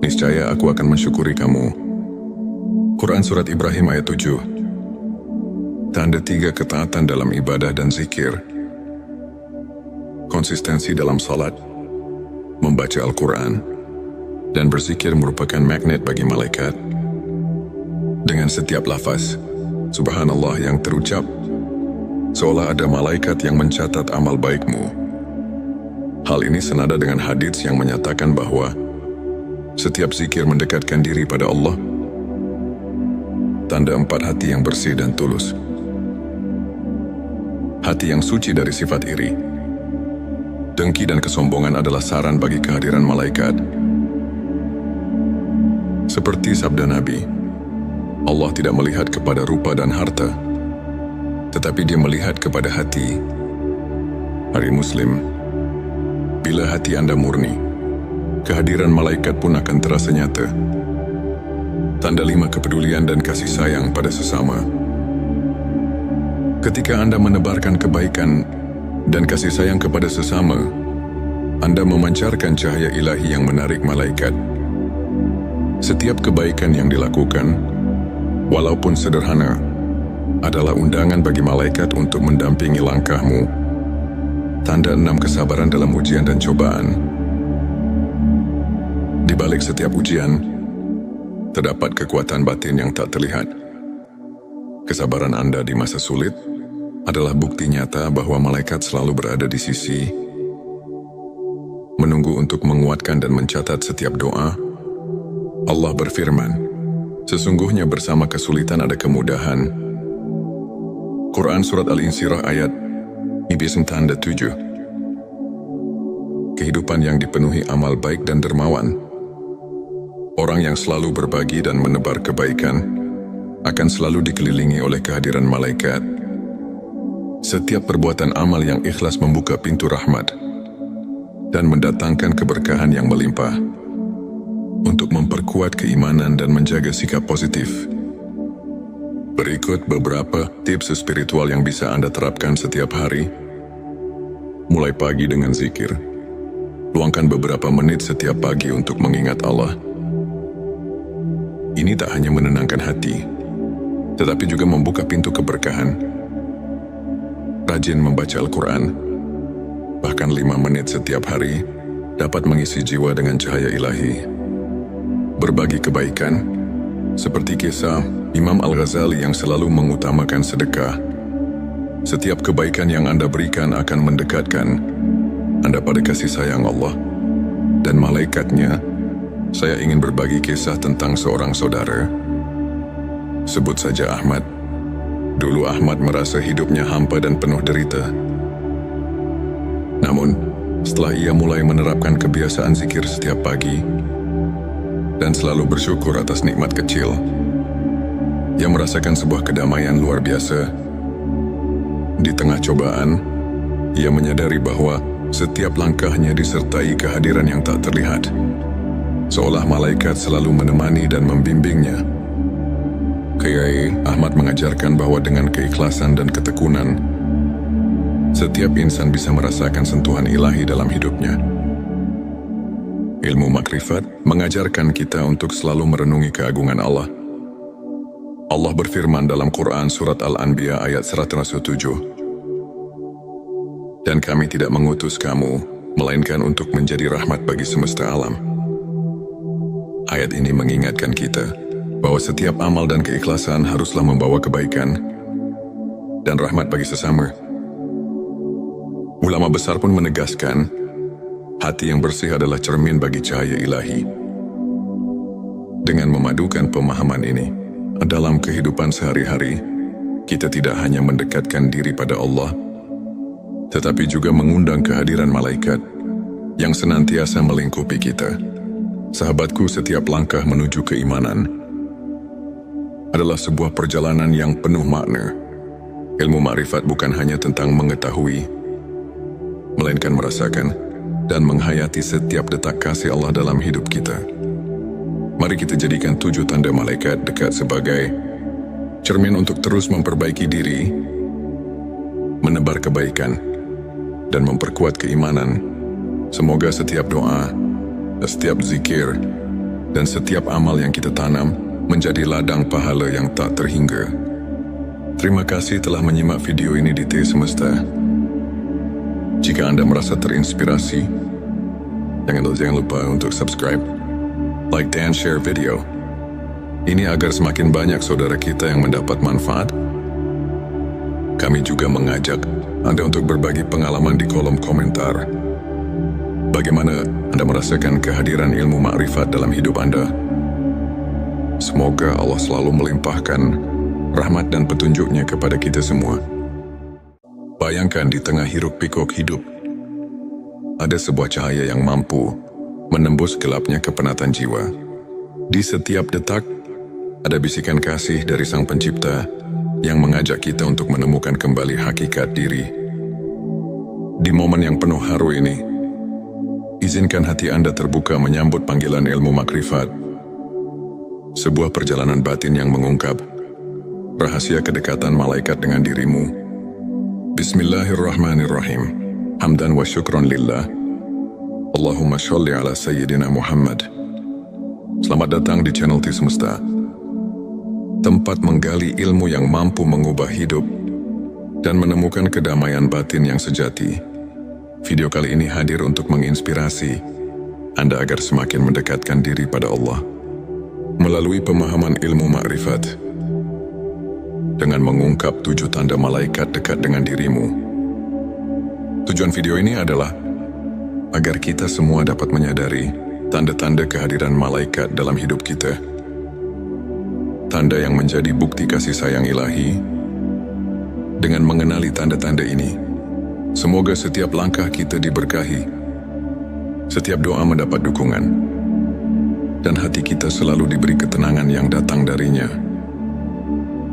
niscaya aku akan mensyukuri kamu. Quran Surat Ibrahim ayat 7. Tanda 3 ketaatan dalam ibadah dan zikir. Konsistensi dalam salat, membaca Al-Quran, dan berzikir merupakan magnet bagi malaikat. Dengan setiap lafaz Subhanallah yang terucap, seolah ada malaikat yang mencatat amal baikmu. Hal ini senada dengan hadits yang menyatakan bahwa setiap zikir mendekatkan diri pada Allah. Tanda 4 hati yang bersih dan tulus. Hati yang suci dari sifat iri, dengki dan kesombongan adalah saran bagi kehadiran malaikat. Seperti sabda Nabi, Allah tidak melihat kepada rupa dan harta, tetapi Dia melihat kepada hati. Hari Muslim, bila hati Anda murni, kehadiran malaikat pun akan terasa nyata. Tanda 5 kepedulian dan kasih sayang pada sesama. Ketika Anda menebarkan kebaikan dan kasih sayang kepada sesama, Anda memancarkan cahaya ilahi yang menarik malaikat. Setiap kebaikan yang dilakukan, walaupun sederhana, adalah undangan bagi malaikat untuk mendampingi langkahmu. Tanda 6 kesabaran dalam ujian dan cobaan. Di balik setiap ujian, terdapat kekuatan batin yang tak terlihat. Kesabaran Anda di masa sulit adalah bukti nyata bahwa malaikat selalu berada di sisi, menunggu untuk menguatkan dan mencatat setiap doa. Allah berfirman, sesungguhnya bersama kesulitan ada kemudahan. Quran Surat Al-Insyirah ayat IB tanda 7. Kehidupan yang dipenuhi amal baik dan dermawan. Orang yang selalu berbagi dan menebar kebaikan akan selalu dikelilingi oleh kehadiran malaikat. Setiap perbuatan amal yang ikhlas membuka pintu rahmat dan mendatangkan keberkahan yang melimpah. Untuk memperkuat keimanan dan menjaga sikap positif, berikut beberapa tips spiritual yang bisa Anda terapkan setiap hari. Mulai pagi dengan zikir. Luangkan beberapa menit setiap pagi untuk mengingat Allah. Ini tak hanya menenangkan hati, tetapi juga membuka pintu keberkahan. Rajin membaca Al-Quran, bahkan 5 menit setiap hari, dapat mengisi jiwa dengan cahaya ilahi. Berbagi kebaikan, seperti kisah Imam Al-Ghazali yang selalu mengutamakan sedekah. Setiap kebaikan yang Anda berikan akan mendekatkan Anda pada kasih sayang Allah dan malaikatnya. Saya ingin berbagi kisah tentang seorang saudara. Sebut saja Ahmad. Dulu Ahmad merasa hidupnya hampa dan penuh derita. Namun, setelah ia mulai menerapkan kebiasaan zikir setiap pagi dan selalu bersyukur atas nikmat kecil, ia merasakan sebuah kedamaian luar biasa. Di tengah cobaan, ia menyadari bahwa setiap langkahnya disertai kehadiran yang tak terlihat, seolah malaikat selalu menemani dan membimbingnya. Kiai Ahmad mengajarkan bahwa dengan keikhlasan dan ketekunan, setiap insan bisa merasakan sentuhan ilahi dalam hidupnya. Ilmu makrifat mengajarkan kita untuk selalu merenungi keagungan Allah. Allah berfirman dalam Quran Surat Al-Anbiya ayat 107, "Dan kami tidak mengutus kamu, melainkan untuk menjadi rahmat bagi semesta alam." Ayat ini mengingatkan kita bahwa setiap amal dan keikhlasan haruslah membawa kebaikan dan rahmat bagi sesama. Ulama besar pun menegaskan, hati yang bersih adalah cermin bagi cahaya ilahi. Dengan memadukan pemahaman ini, dalam kehidupan sehari-hari, kita tidak hanya mendekatkan diri pada Allah, tetapi juga mengundang kehadiran malaikat yang senantiasa melingkupi kita. Sahabatku, setiap langkah menuju keimanan adalah sebuah perjalanan yang penuh makna. Ilmu makrifat bukan hanya tentang mengetahui, melainkan merasakan dan menghayati setiap detak kasih Allah dalam hidup kita. Mari kita jadikan 7 tanda malaikat dekat sebagai cermin untuk terus memperbaiki diri, menebar kebaikan, dan memperkuat keimanan. Semoga setiap doa, setiap zikir, dan setiap amal yang kita tanam menjadi ladang pahala yang tak terhingga. Terima kasih telah menyimak video ini di T Semesta. Jika Anda merasa terinspirasi, jangan lupa untuk subscribe, like, dan share video ini agar semakin banyak saudara kita yang mendapat manfaat. Kami juga mengajak Anda untuk berbagi pengalaman di kolom komentar. Bagaimana Anda merasakan kehadiran ilmu makrifat dalam hidup Anda? Semoga Allah selalu melimpahkan rahmat dan petunjuknya kepada kita semua. Bayangkan di tengah hiruk pikuk hidup, ada sebuah cahaya yang mampu menembus gelapnya kepenatan jiwa. Di setiap detak, ada bisikan kasih dari Sang Pencipta yang mengajak kita untuk menemukan kembali hakikat diri. Di momen yang penuh haru ini, izinkan hati Anda terbuka menyambut panggilan ilmu makrifat. Sebuah perjalanan batin yang mengungkap rahasia kedekatan malaikat dengan dirimu. Bismillahirrahmanirrahim. Hamdan wa syukron lillah. Allahumma sholli ala Sayyidina Muhammad. Selamat datang di channel T Semesta, tempat menggali ilmu yang mampu mengubah hidup dan menemukan kedamaian batin yang sejati. Video kali ini hadir untuk menginspirasi Anda agar semakin mendekatkan diri pada Allah melalui pemahaman ilmu makrifat. Dengan mengungkap 7 tanda malaikat dekat dengan dirimu. Tujuan video ini adalah agar kita semua dapat menyadari tanda-tanda kehadiran malaikat dalam hidup kita. Tanda yang menjadi bukti kasih sayang ilahi. Dengan mengenali tanda-tanda ini, semoga setiap langkah kita diberkahi, setiap doa mendapat dukungan, dan hati kita selalu diberi ketenangan yang datang darinya.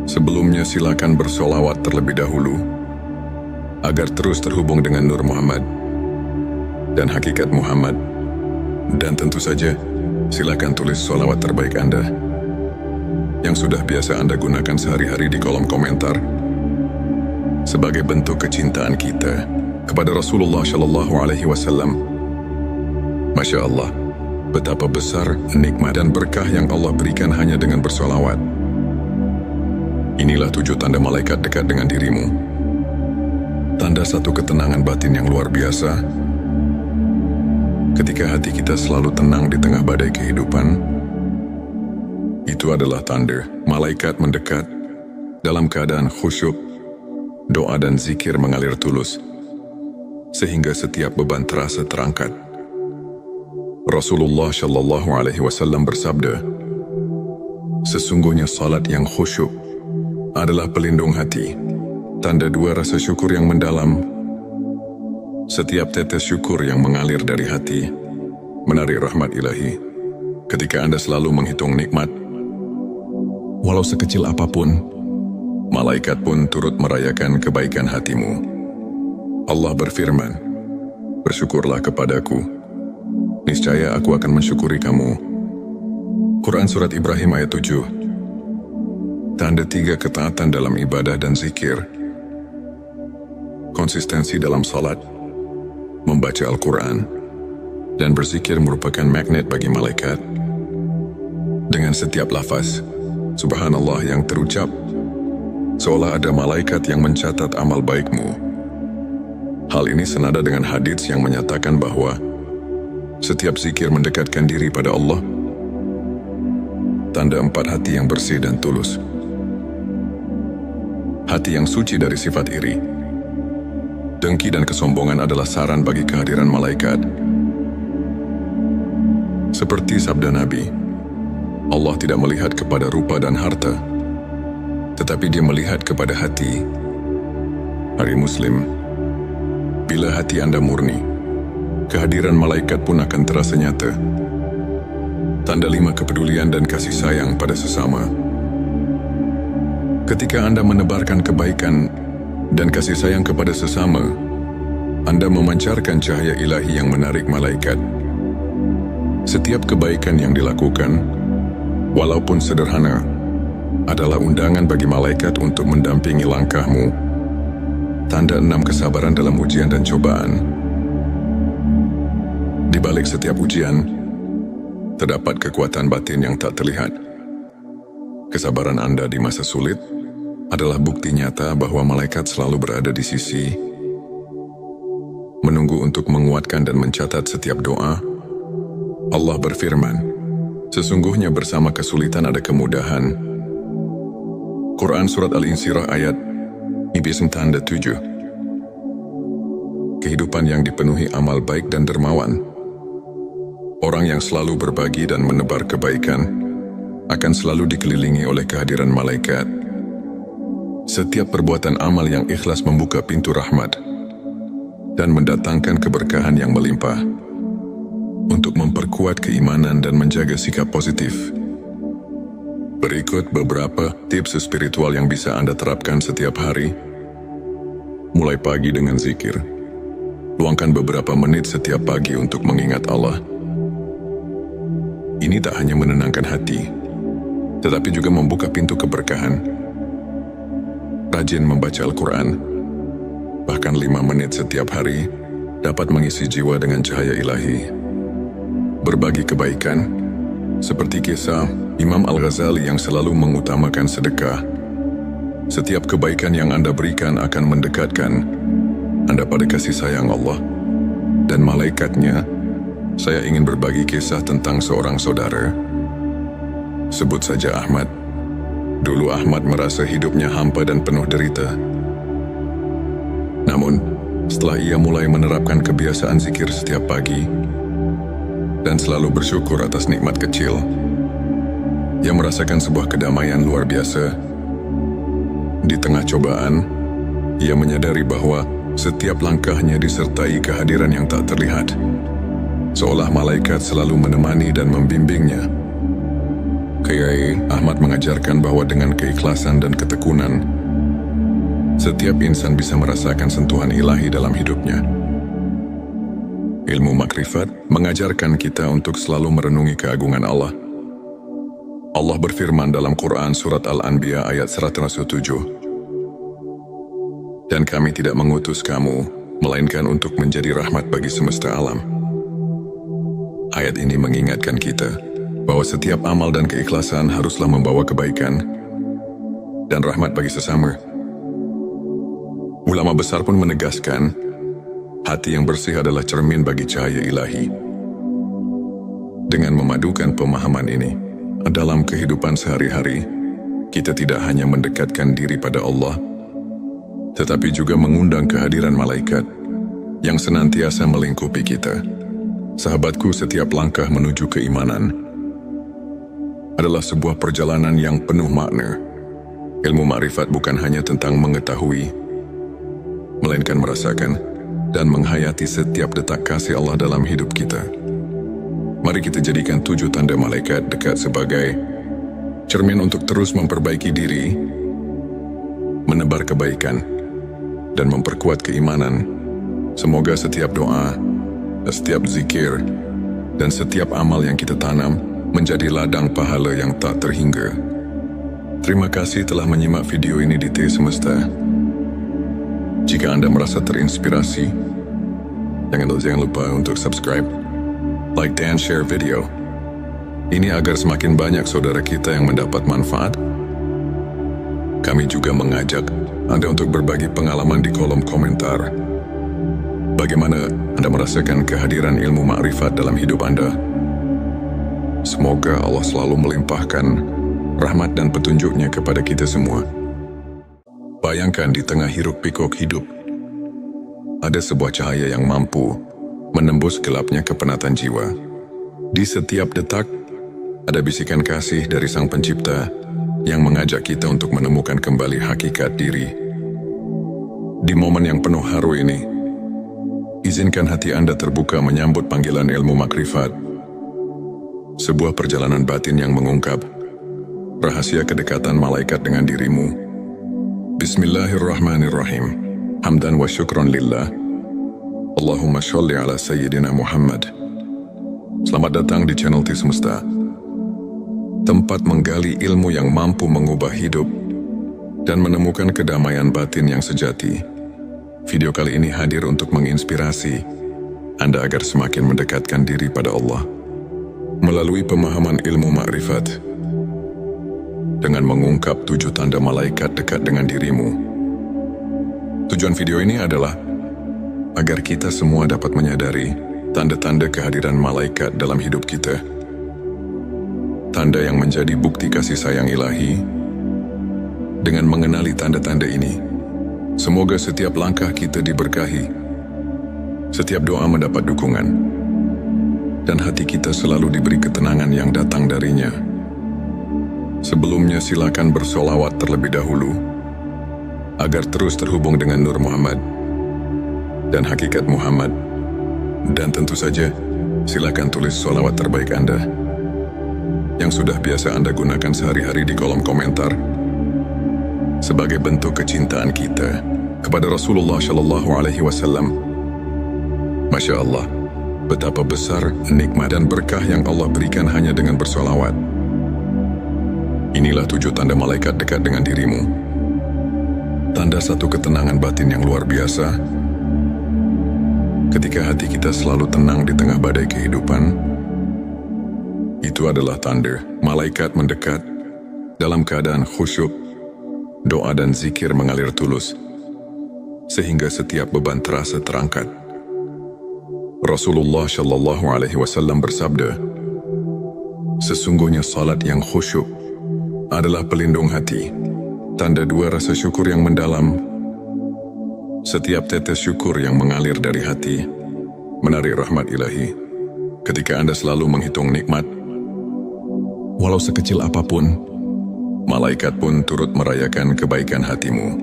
Sebelumnya silakan bersolawat terlebih dahulu, agar terus terhubung dengan Nur Muhammad dan hakikat Muhammad. Dan tentu saja, silakan tulis solawat terbaik Anda yang sudah biasa Anda gunakan sehari-hari di kolom komentar sebagai bentuk kecintaan kita kepada Rasulullah Shallallahu Alaihi Wasallam. Masya Allah, betapa besar nikmat dan berkah yang Allah berikan hanya dengan bersolawat. Inilah 7 tanda malaikat dekat dengan dirimu. Tanda satu ketenangan batin yang luar biasa. Ketika hati kita selalu tenang di tengah badai kehidupan, itu adalah tanda malaikat mendekat dalam keadaan khusyuk, doa dan zikir mengalir tulus, sehingga setiap beban terasa terangkat. Rasulullah Shallallahu Alaihi Wasallam bersabda, sesungguhnya salat yang khusyuk adalah pelindung hati, tanda 2 rasa syukur yang mendalam. Setiap tetes syukur yang mengalir dari hati menarik rahmat ilahi. Ketika Anda selalu menghitung nikmat, walau sekecil apapun, malaikat pun turut merayakan kebaikan hatimu. Allah berfirman, bersyukurlah kepadaku, niscaya aku akan mensyukuri kamu. Quran Surat Ibrahim ayat 7. Tanda 3 ketaatan dalam ibadah dan zikir. Konsistensi dalam salat, membaca Al-Quran, dan berzikir merupakan magnet bagi malaikat. Dengan setiap lafaz Subhanallah yang terucap, seolah ada malaikat yang mencatat amal baikmu. Hal ini senada dengan hadits yang menyatakan bahwa setiap zikir mendekatkan diri pada Allah. Tanda 4 hati yang bersih dan tulus. Hati yang suci dari sifat iri, dengki dan kesombongan adalah saran bagi kehadiran malaikat. Seperti sabda Nabi, Allah tidak melihat kepada rupa dan harta, tetapi Dia melihat kepada hati. Hari Muslim, bila hati Anda murni, kehadiran malaikat pun akan terasa nyata. Tanda 5 kepedulian dan kasih sayang pada sesama. Ketika Anda menebarkan kebaikan dan kasih sayang kepada sesama, Anda memancarkan cahaya ilahi yang menarik malaikat. Setiap kebaikan yang dilakukan, walaupun sederhana, adalah undangan bagi malaikat untuk mendampingi langkahmu. Tanda 6 kesabaran dalam ujian dan cobaan. Di balik setiap ujian, terdapat kekuatan batin yang tak terlihat. Kesabaran Anda di masa sulit adalah bukti nyata bahwa malaikat selalu berada di sisi, menunggu untuk menguatkan dan mencatat setiap doa. Allah berfirman, sesungguhnya bersama kesulitan ada kemudahan. Quran Surat Al-Insyirah ayat 7. Kehidupan yang dipenuhi amal baik dan dermawan. Orang yang selalu berbagi dan menebar kebaikan akan selalu dikelilingi oleh kehadiran malaikat. Setiap perbuatan amal yang ikhlas membuka pintu rahmat dan mendatangkan keberkahan yang melimpah. Untuk memperkuat keimanan dan menjaga sikap positif, berikut beberapa tips spiritual yang bisa Anda terapkan setiap hari. Mulai pagi dengan zikir. Luangkan beberapa menit setiap pagi untuk mengingat Allah. Ini tak hanya menenangkan hati, tetapi juga membuka pintu keberkahan. Rajin membaca Al-Quran, bahkan 5 menit setiap hari, dapat mengisi jiwa dengan cahaya ilahi. Berbagi kebaikan, seperti kisah Imam Al-Ghazali yang selalu mengutamakan sedekah. Setiap kebaikan yang Anda berikan akan mendekatkan Anda pada kasih sayang Allah dan malaikatnya. Saya ingin berbagi kisah tentang seorang saudara. Sebut saja Ahmad. Dulu Ahmad merasa hidupnya hampa dan penuh derita. Namun, setelah ia mulai menerapkan kebiasaan zikir setiap pagi dan selalu bersyukur atas nikmat kecil, ia merasakan sebuah kedamaian luar biasa. Di tengah cobaan, ia menyadari bahwa setiap langkahnya disertai kehadiran yang tak terlihat, seolah malaikat selalu menemani dan membimbingnya. Kiai Ahmad mengajarkan bahwa dengan keikhlasan dan ketekunan, setiap insan bisa merasakan sentuhan ilahi dalam hidupnya. Ilmu makrifat mengajarkan kita untuk selalu merenungi keagungan Allah. Allah berfirman dalam Quran Surat Al-Anbiya ayat 107, dan kami tidak mengutus kamu, melainkan untuk menjadi rahmat bagi semesta alam. Ayat ini mengingatkan kita bahwa setiap amal dan keikhlasan haruslah membawa kebaikan dan rahmat bagi sesama. Ulama besar pun menegaskan, hati yang bersih adalah cermin bagi cahaya ilahi. Dengan memadukan pemahaman ini dalam kehidupan sehari-hari, kita tidak hanya mendekatkan diri pada Allah, tetapi juga mengundang kehadiran malaikat yang senantiasa melingkupi kita. Sahabatku, setiap langkah menuju keimanan adalah sebuah perjalanan yang penuh makna. Ilmu makrifat bukan hanya tentang mengetahui, melainkan merasakan dan menghayati setiap detak kasih Allah dalam hidup kita. Mari kita jadikan 7 tanda malaikat dekat sebagai cermin untuk terus memperbaiki diri, menebar kebaikan, dan memperkuat keimanan. Semoga setiap doa, setiap zikir, dan setiap amal yang kita tanam menjadi ladang pahala yang tak terhingga. Terima kasih telah menyimak video ini di T Semesta. Jika Anda merasa terinspirasi, jangan lupa untuk subscribe, like dan share video ini agar semakin banyak saudara kita yang mendapat manfaat. Kami juga mengajak Anda untuk berbagi pengalaman di kolom komentar. Bagaimana Anda merasakan kehadiran ilmu makrifat dalam hidup Anda? Semoga Allah selalu melimpahkan rahmat dan petunjuknya kepada kita semua. Bayangkan di tengah hiruk pikuk hidup, ada sebuah cahaya yang mampu menembus gelapnya kepenatan jiwa. Di setiap detak, ada bisikan kasih dari Sang Pencipta yang mengajak kita untuk menemukan kembali hakikat diri. Di momen yang penuh haru ini, izinkan hati Anda terbuka menyambut panggilan ilmu makrifat. Sebuah perjalanan batin yang mengungkap rahasia kedekatan malaikat dengan dirimu. Bismillahirrahmanirrahim. Hamdan wa syukron lillah. Allahumma sholli ala sayyidina Muhammad. Selamat datang di channel T Semesta, tempat menggali ilmu yang mampu mengubah hidup dan menemukan kedamaian batin yang sejati. Video kali ini hadir untuk menginspirasi Anda agar semakin mendekatkan diri pada Allah melalui pemahaman ilmu makrifat dengan mengungkap 7 tanda malaikat dekat dengan dirimu. Tujuan video ini adalah agar kita semua dapat menyadari tanda-tanda kehadiran malaikat dalam hidup kita. Tanda yang menjadi bukti kasih sayang ilahi. Dengan mengenali tanda-tanda ini, semoga setiap langkah kita diberkahi, setiap doa mendapat dukungan, dan hati kita selalu diberi ketenangan yang datang darinya. Sebelumnya silakan bersolawat terlebih dahulu, agar terus terhubung dengan Nur Muhammad dan hakikat Muhammad. Dan tentu saja, silakan tulis solawat terbaik Anda yang sudah biasa Anda gunakan sehari-hari di kolom komentar sebagai bentuk kecintaan kita kepada Rasulullah Shallallahu Alaihi Wasallam. Masya Allah, betapa besar nikmat dan berkah yang Allah berikan hanya dengan bersolawat. Inilah 7 tanda malaikat dekat dengan dirimu. Tanda satu ketenangan batin yang luar biasa. Ketika hati kita selalu tenang di tengah badai kehidupan, itu adalah tanda malaikat mendekat dalam keadaan khusyuk, doa dan zikir mengalir tulus, sehingga setiap beban terasa terangkat. Rasulullah Shallallahu Alaihi Wasallam bersabda, sesungguhnya salat yang khusyuk adalah pelindung hati, tanda 2 rasa syukur yang mendalam. Setiap tetes syukur yang mengalir dari hati menarik rahmat ilahi. Ketika Anda selalu menghitung nikmat, walau sekecil apapun, malaikat pun turut merayakan kebaikan hatimu.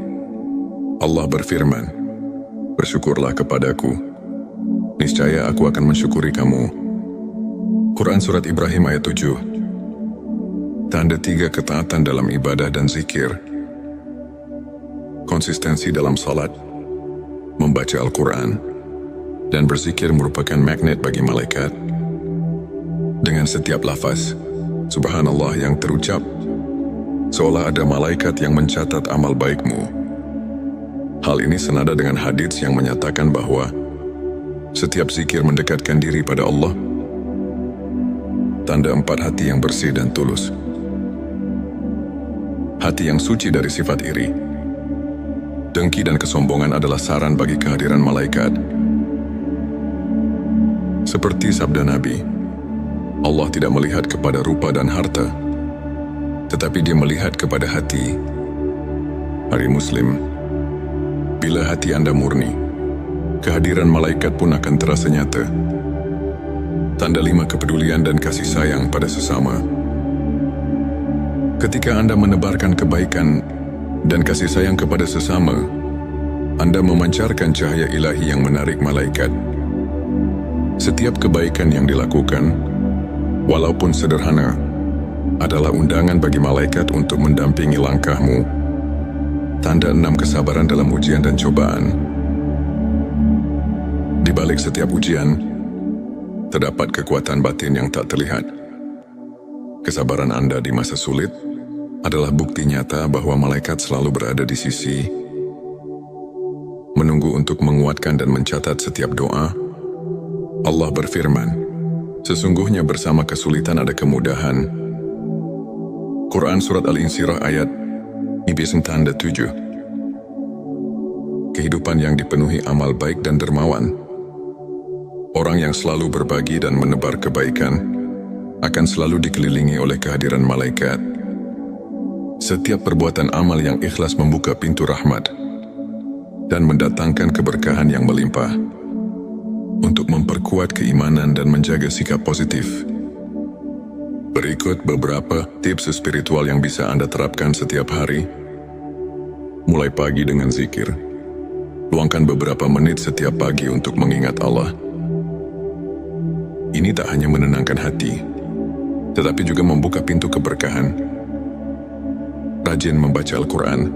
Allah berfirman, bersyukurlah kepadaku, niscaya aku akan mensyukuri kamu. Quran Surat Ibrahim ayat 7. Tanda 3 ketaatan dalam ibadah dan zikir. Konsistensi dalam salat, membaca Al-Quran, dan berzikir merupakan magnet bagi malaikat. Dengan setiap lafaz Subhanallah yang terucap, seolah ada malaikat yang mencatat amal baikmu. Hal ini senada dengan hadits yang menyatakan bahwa setiap zikir mendekatkan diri pada Allah. Tanda 4 hati yang bersih dan tulus. Hati yang suci dari sifat iri, dengki dan kesombongan adalah saran bagi kehadiran malaikat. Seperti sabda Nabi, Allah tidak melihat kepada rupa dan harta, tetapi Dia melihat kepada hati. Hari Muslim, bila hati Anda murni, kehadiran malaikat pun akan terasa nyata. Tanda 5 kepedulian dan kasih sayang pada sesama. Ketika Anda menebarkan kebaikan dan kasih sayang kepada sesama, Anda memancarkan cahaya ilahi yang menarik malaikat. Setiap kebaikan yang dilakukan, walaupun sederhana, adalah undangan bagi malaikat untuk mendampingi langkahmu. Tanda 6 kesabaran dalam ujian dan cobaan. Di balik setiap ujian, terdapat kekuatan batin yang tak terlihat. Kesabaran Anda di masa sulit adalah bukti nyata bahwa malaikat selalu berada di sisi, menunggu untuk menguatkan dan mencatat setiap doa. Allah berfirman, sesungguhnya bersama kesulitan ada kemudahan. Quran Surat Al-Insyirah ayat 7. Kehidupan yang dipenuhi amal baik dan dermawan. Orang yang selalu berbagi dan menebar kebaikan akan selalu dikelilingi oleh kehadiran malaikat. Setiap perbuatan amal yang ikhlas membuka pintu rahmat dan mendatangkan keberkahan yang melimpah. Untuk memperkuat keimanan dan menjaga sikap positif, berikut beberapa tips spiritual yang bisa Anda terapkan setiap hari. Mulai pagi dengan zikir. Luangkan beberapa menit setiap pagi untuk mengingat Allah. Ini tak hanya menenangkan hati, tetapi juga membuka pintu keberkahan. Rajin membaca Al-Quran,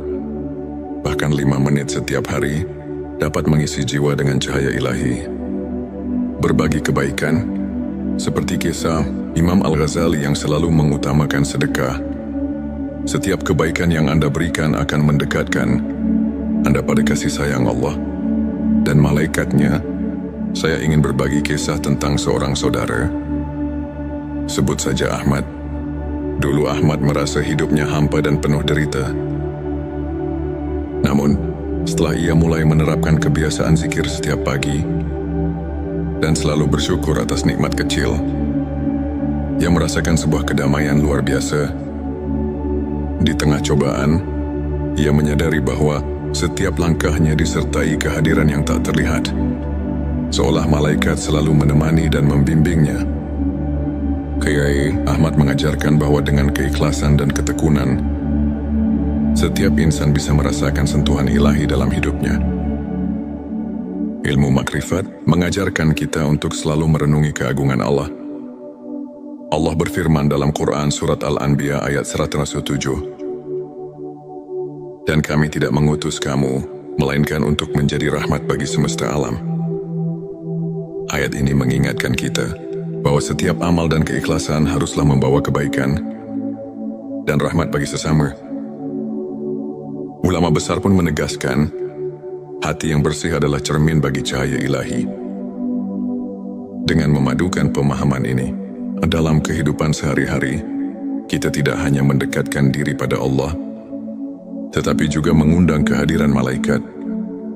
bahkan 5 menit setiap hari, dapat mengisi jiwa dengan cahaya ilahi. Berbagi kebaikan, seperti kisah Imam Al-Ghazali yang selalu mengutamakan sedekah. Setiap kebaikan yang Anda berikan akan mendekatkan Anda pada kasih sayang Allah dan malaikatnya. Saya ingin berbagi kisah tentang seorang saudara. Sebut saja Ahmad. Dulu Ahmad merasa hidupnya hampa dan penuh derita. Namun, setelah ia mulai menerapkan kebiasaan zikir setiap pagi dan selalu bersyukur atas nikmat kecil, ia merasakan sebuah kedamaian luar biasa. Di tengah cobaan, ia menyadari bahwa setiap langkahnya disertai kehadiran yang tak terlihat, seolah malaikat selalu menemani dan membimbingnya. Kiai Ahmad mengajarkan bahwa dengan keikhlasan dan ketekunan, setiap insan bisa merasakan sentuhan ilahi dalam hidupnya. Ilmu makrifat mengajarkan kita untuk selalu merenungi keagungan Allah. Allah berfirman dalam Quran Surat Al-Anbiya ayat 107, "Dan kami tidak mengutus kamu, melainkan untuk menjadi rahmat bagi semesta alam." Ayat ini mengingatkan kita bahwa setiap amal dan keikhlasan haruslah membawa kebaikan dan rahmat bagi sesama. Ulama besar pun menegaskan, hati yang bersih adalah cermin bagi cahaya ilahi. Dengan memadukan pemahaman ini dalam kehidupan sehari-hari, kita tidak hanya mendekatkan diri pada Allah, tetapi juga mengundang kehadiran malaikat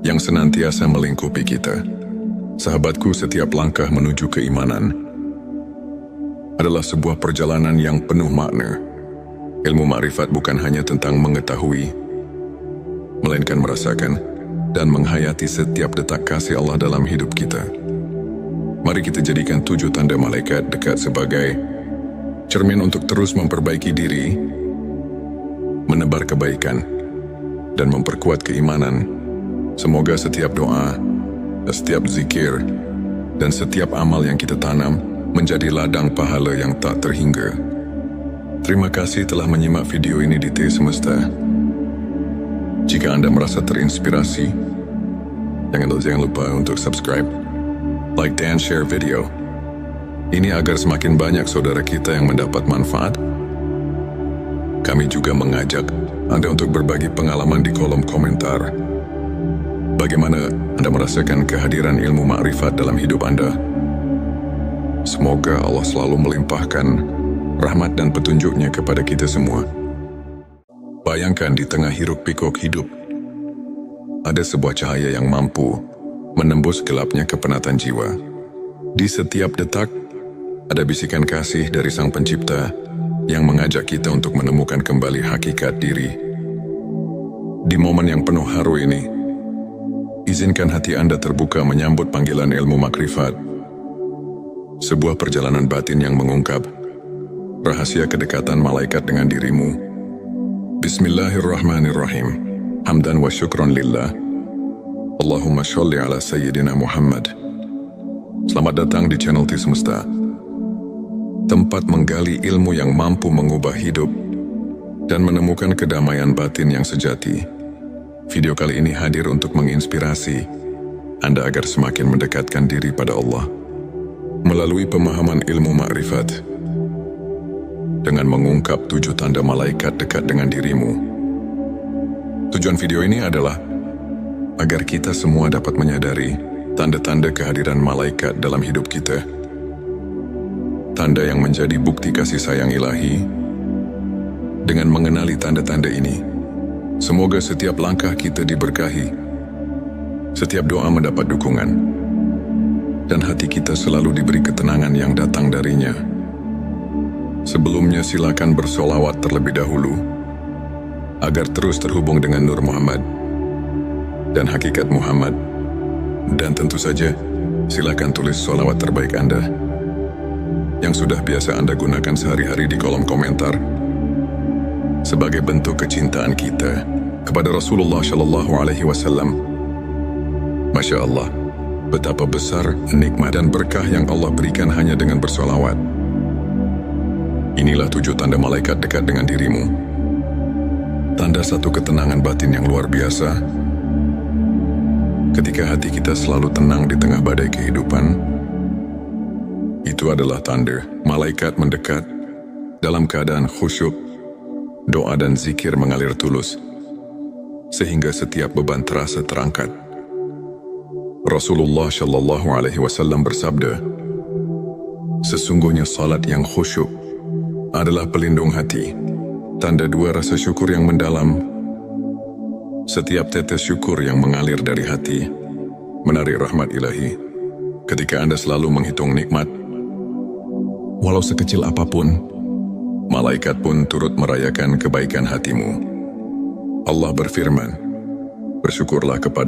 yang senantiasa melingkupi kita. Sahabatku, setiap langkah menuju keimanan adalah sebuah perjalanan yang penuh makna. Ilmu makrifat bukan hanya tentang mengetahui, melainkan merasakan dan menghayati setiap detak kasih Allah dalam hidup kita. Mari kita jadikan 7 tanda malaikat dekat sebagai cermin untuk terus memperbaiki diri, menebar kebaikan, dan memperkuat keimanan. Semoga setiap doa, setiap zikir, dan setiap amal yang kita tanam menjadi ladang pahala yang tak terhingga. Terima kasih telah menyimak video ini di T Semesta. Jika Anda merasa terinspirasi, jangan lupa untuk subscribe, like, dan share video ini agar semakin banyak saudara kita yang mendapat manfaat. Kami juga mengajak Anda untuk berbagi pengalaman di kolom komentar. Bagaimana Anda merasakan kehadiran ilmu makrifat dalam hidup Anda? Semoga Allah selalu melimpahkan rahmat dan petunjuknya kepada kita semua. Bayangkan di tengah hiruk-pikuk hidup, ada sebuah cahaya yang mampu menembus gelapnya kepenatan jiwa. Di setiap detak, ada bisikan kasih dari Sang Pencipta yang mengajak kita untuk menemukan kembali hakikat diri. Di momen yang penuh haru ini, izinkan hati Anda terbuka menyambut panggilan ilmu makrifat. Sebuah perjalanan batin yang mengungkap rahasia kedekatan malaikat dengan dirimu. Bismillahirrahmanirrahim. Hamdan wa syukron lillah. Allahumma sholli ala sayyidina Muhammad. Selamat datang di channel T Semesta, tempat menggali ilmu yang mampu mengubah hidup dan menemukan kedamaian batin yang sejati. Video kali ini hadir untuk menginspirasi Anda agar semakin mendekatkan diri pada Allah melalui pemahaman ilmu makrifat. Dengan dengan mengungkap 7 tanda malaikat dekat dengan dirimu. Tujuan video ini adalah agar kita semua dapat menyadari tanda-tanda kehadiran malaikat dalam hidup kita. Tanda yang menjadi bukti kasih sayang ilahi. Dengan mengenali tanda-tanda ini, semoga setiap langkah kita diberkahi, setiap doa mendapat dukungan, dan hati kita selalu diberi ketenangan yang datang darinya. Sebelumnya silakan bersolawat terlebih dahulu, agar terus terhubung dengan Nur Muhammad dan hakikat Muhammad. Dan tentu saja, silakan tulis solawat terbaik Anda, yang sudah biasa Anda gunakan sehari-hari di kolom komentar, sebagai bentuk kecintaan kita kepada Rasulullah Shallallahu Alaihi Wasallam. Masya Allah, betapa besar nikmat dan berkah yang Allah berikan hanya dengan bersolawat. Inilah 7 tanda malaikat dekat dengan dirimu. Tanda satu ketenangan batin yang luar biasa. Ketika hati kita selalu tenang di tengah badai kehidupan, itu adalah tanda malaikat mendekat dalam keadaan khusyuk, doa dan zikir mengalir tulus, sehingga setiap beban terasa terangkat. Rasulullah Shallallahu Alaihi Wasallam bersabda, sesungguhnya salat yang khusyuk adalah pelindung hati, tanda 2 rasa syukur yang mendalam. Setiap tetes syukur yang mengalir dari hati menarik rahmat ilahi. Ketika Anda selalu menghitung nikmat, walau sekecil apapun, malaikat pun turut merayakan kebaikan hatimu. Allah berfirman, bersyukurlah kepada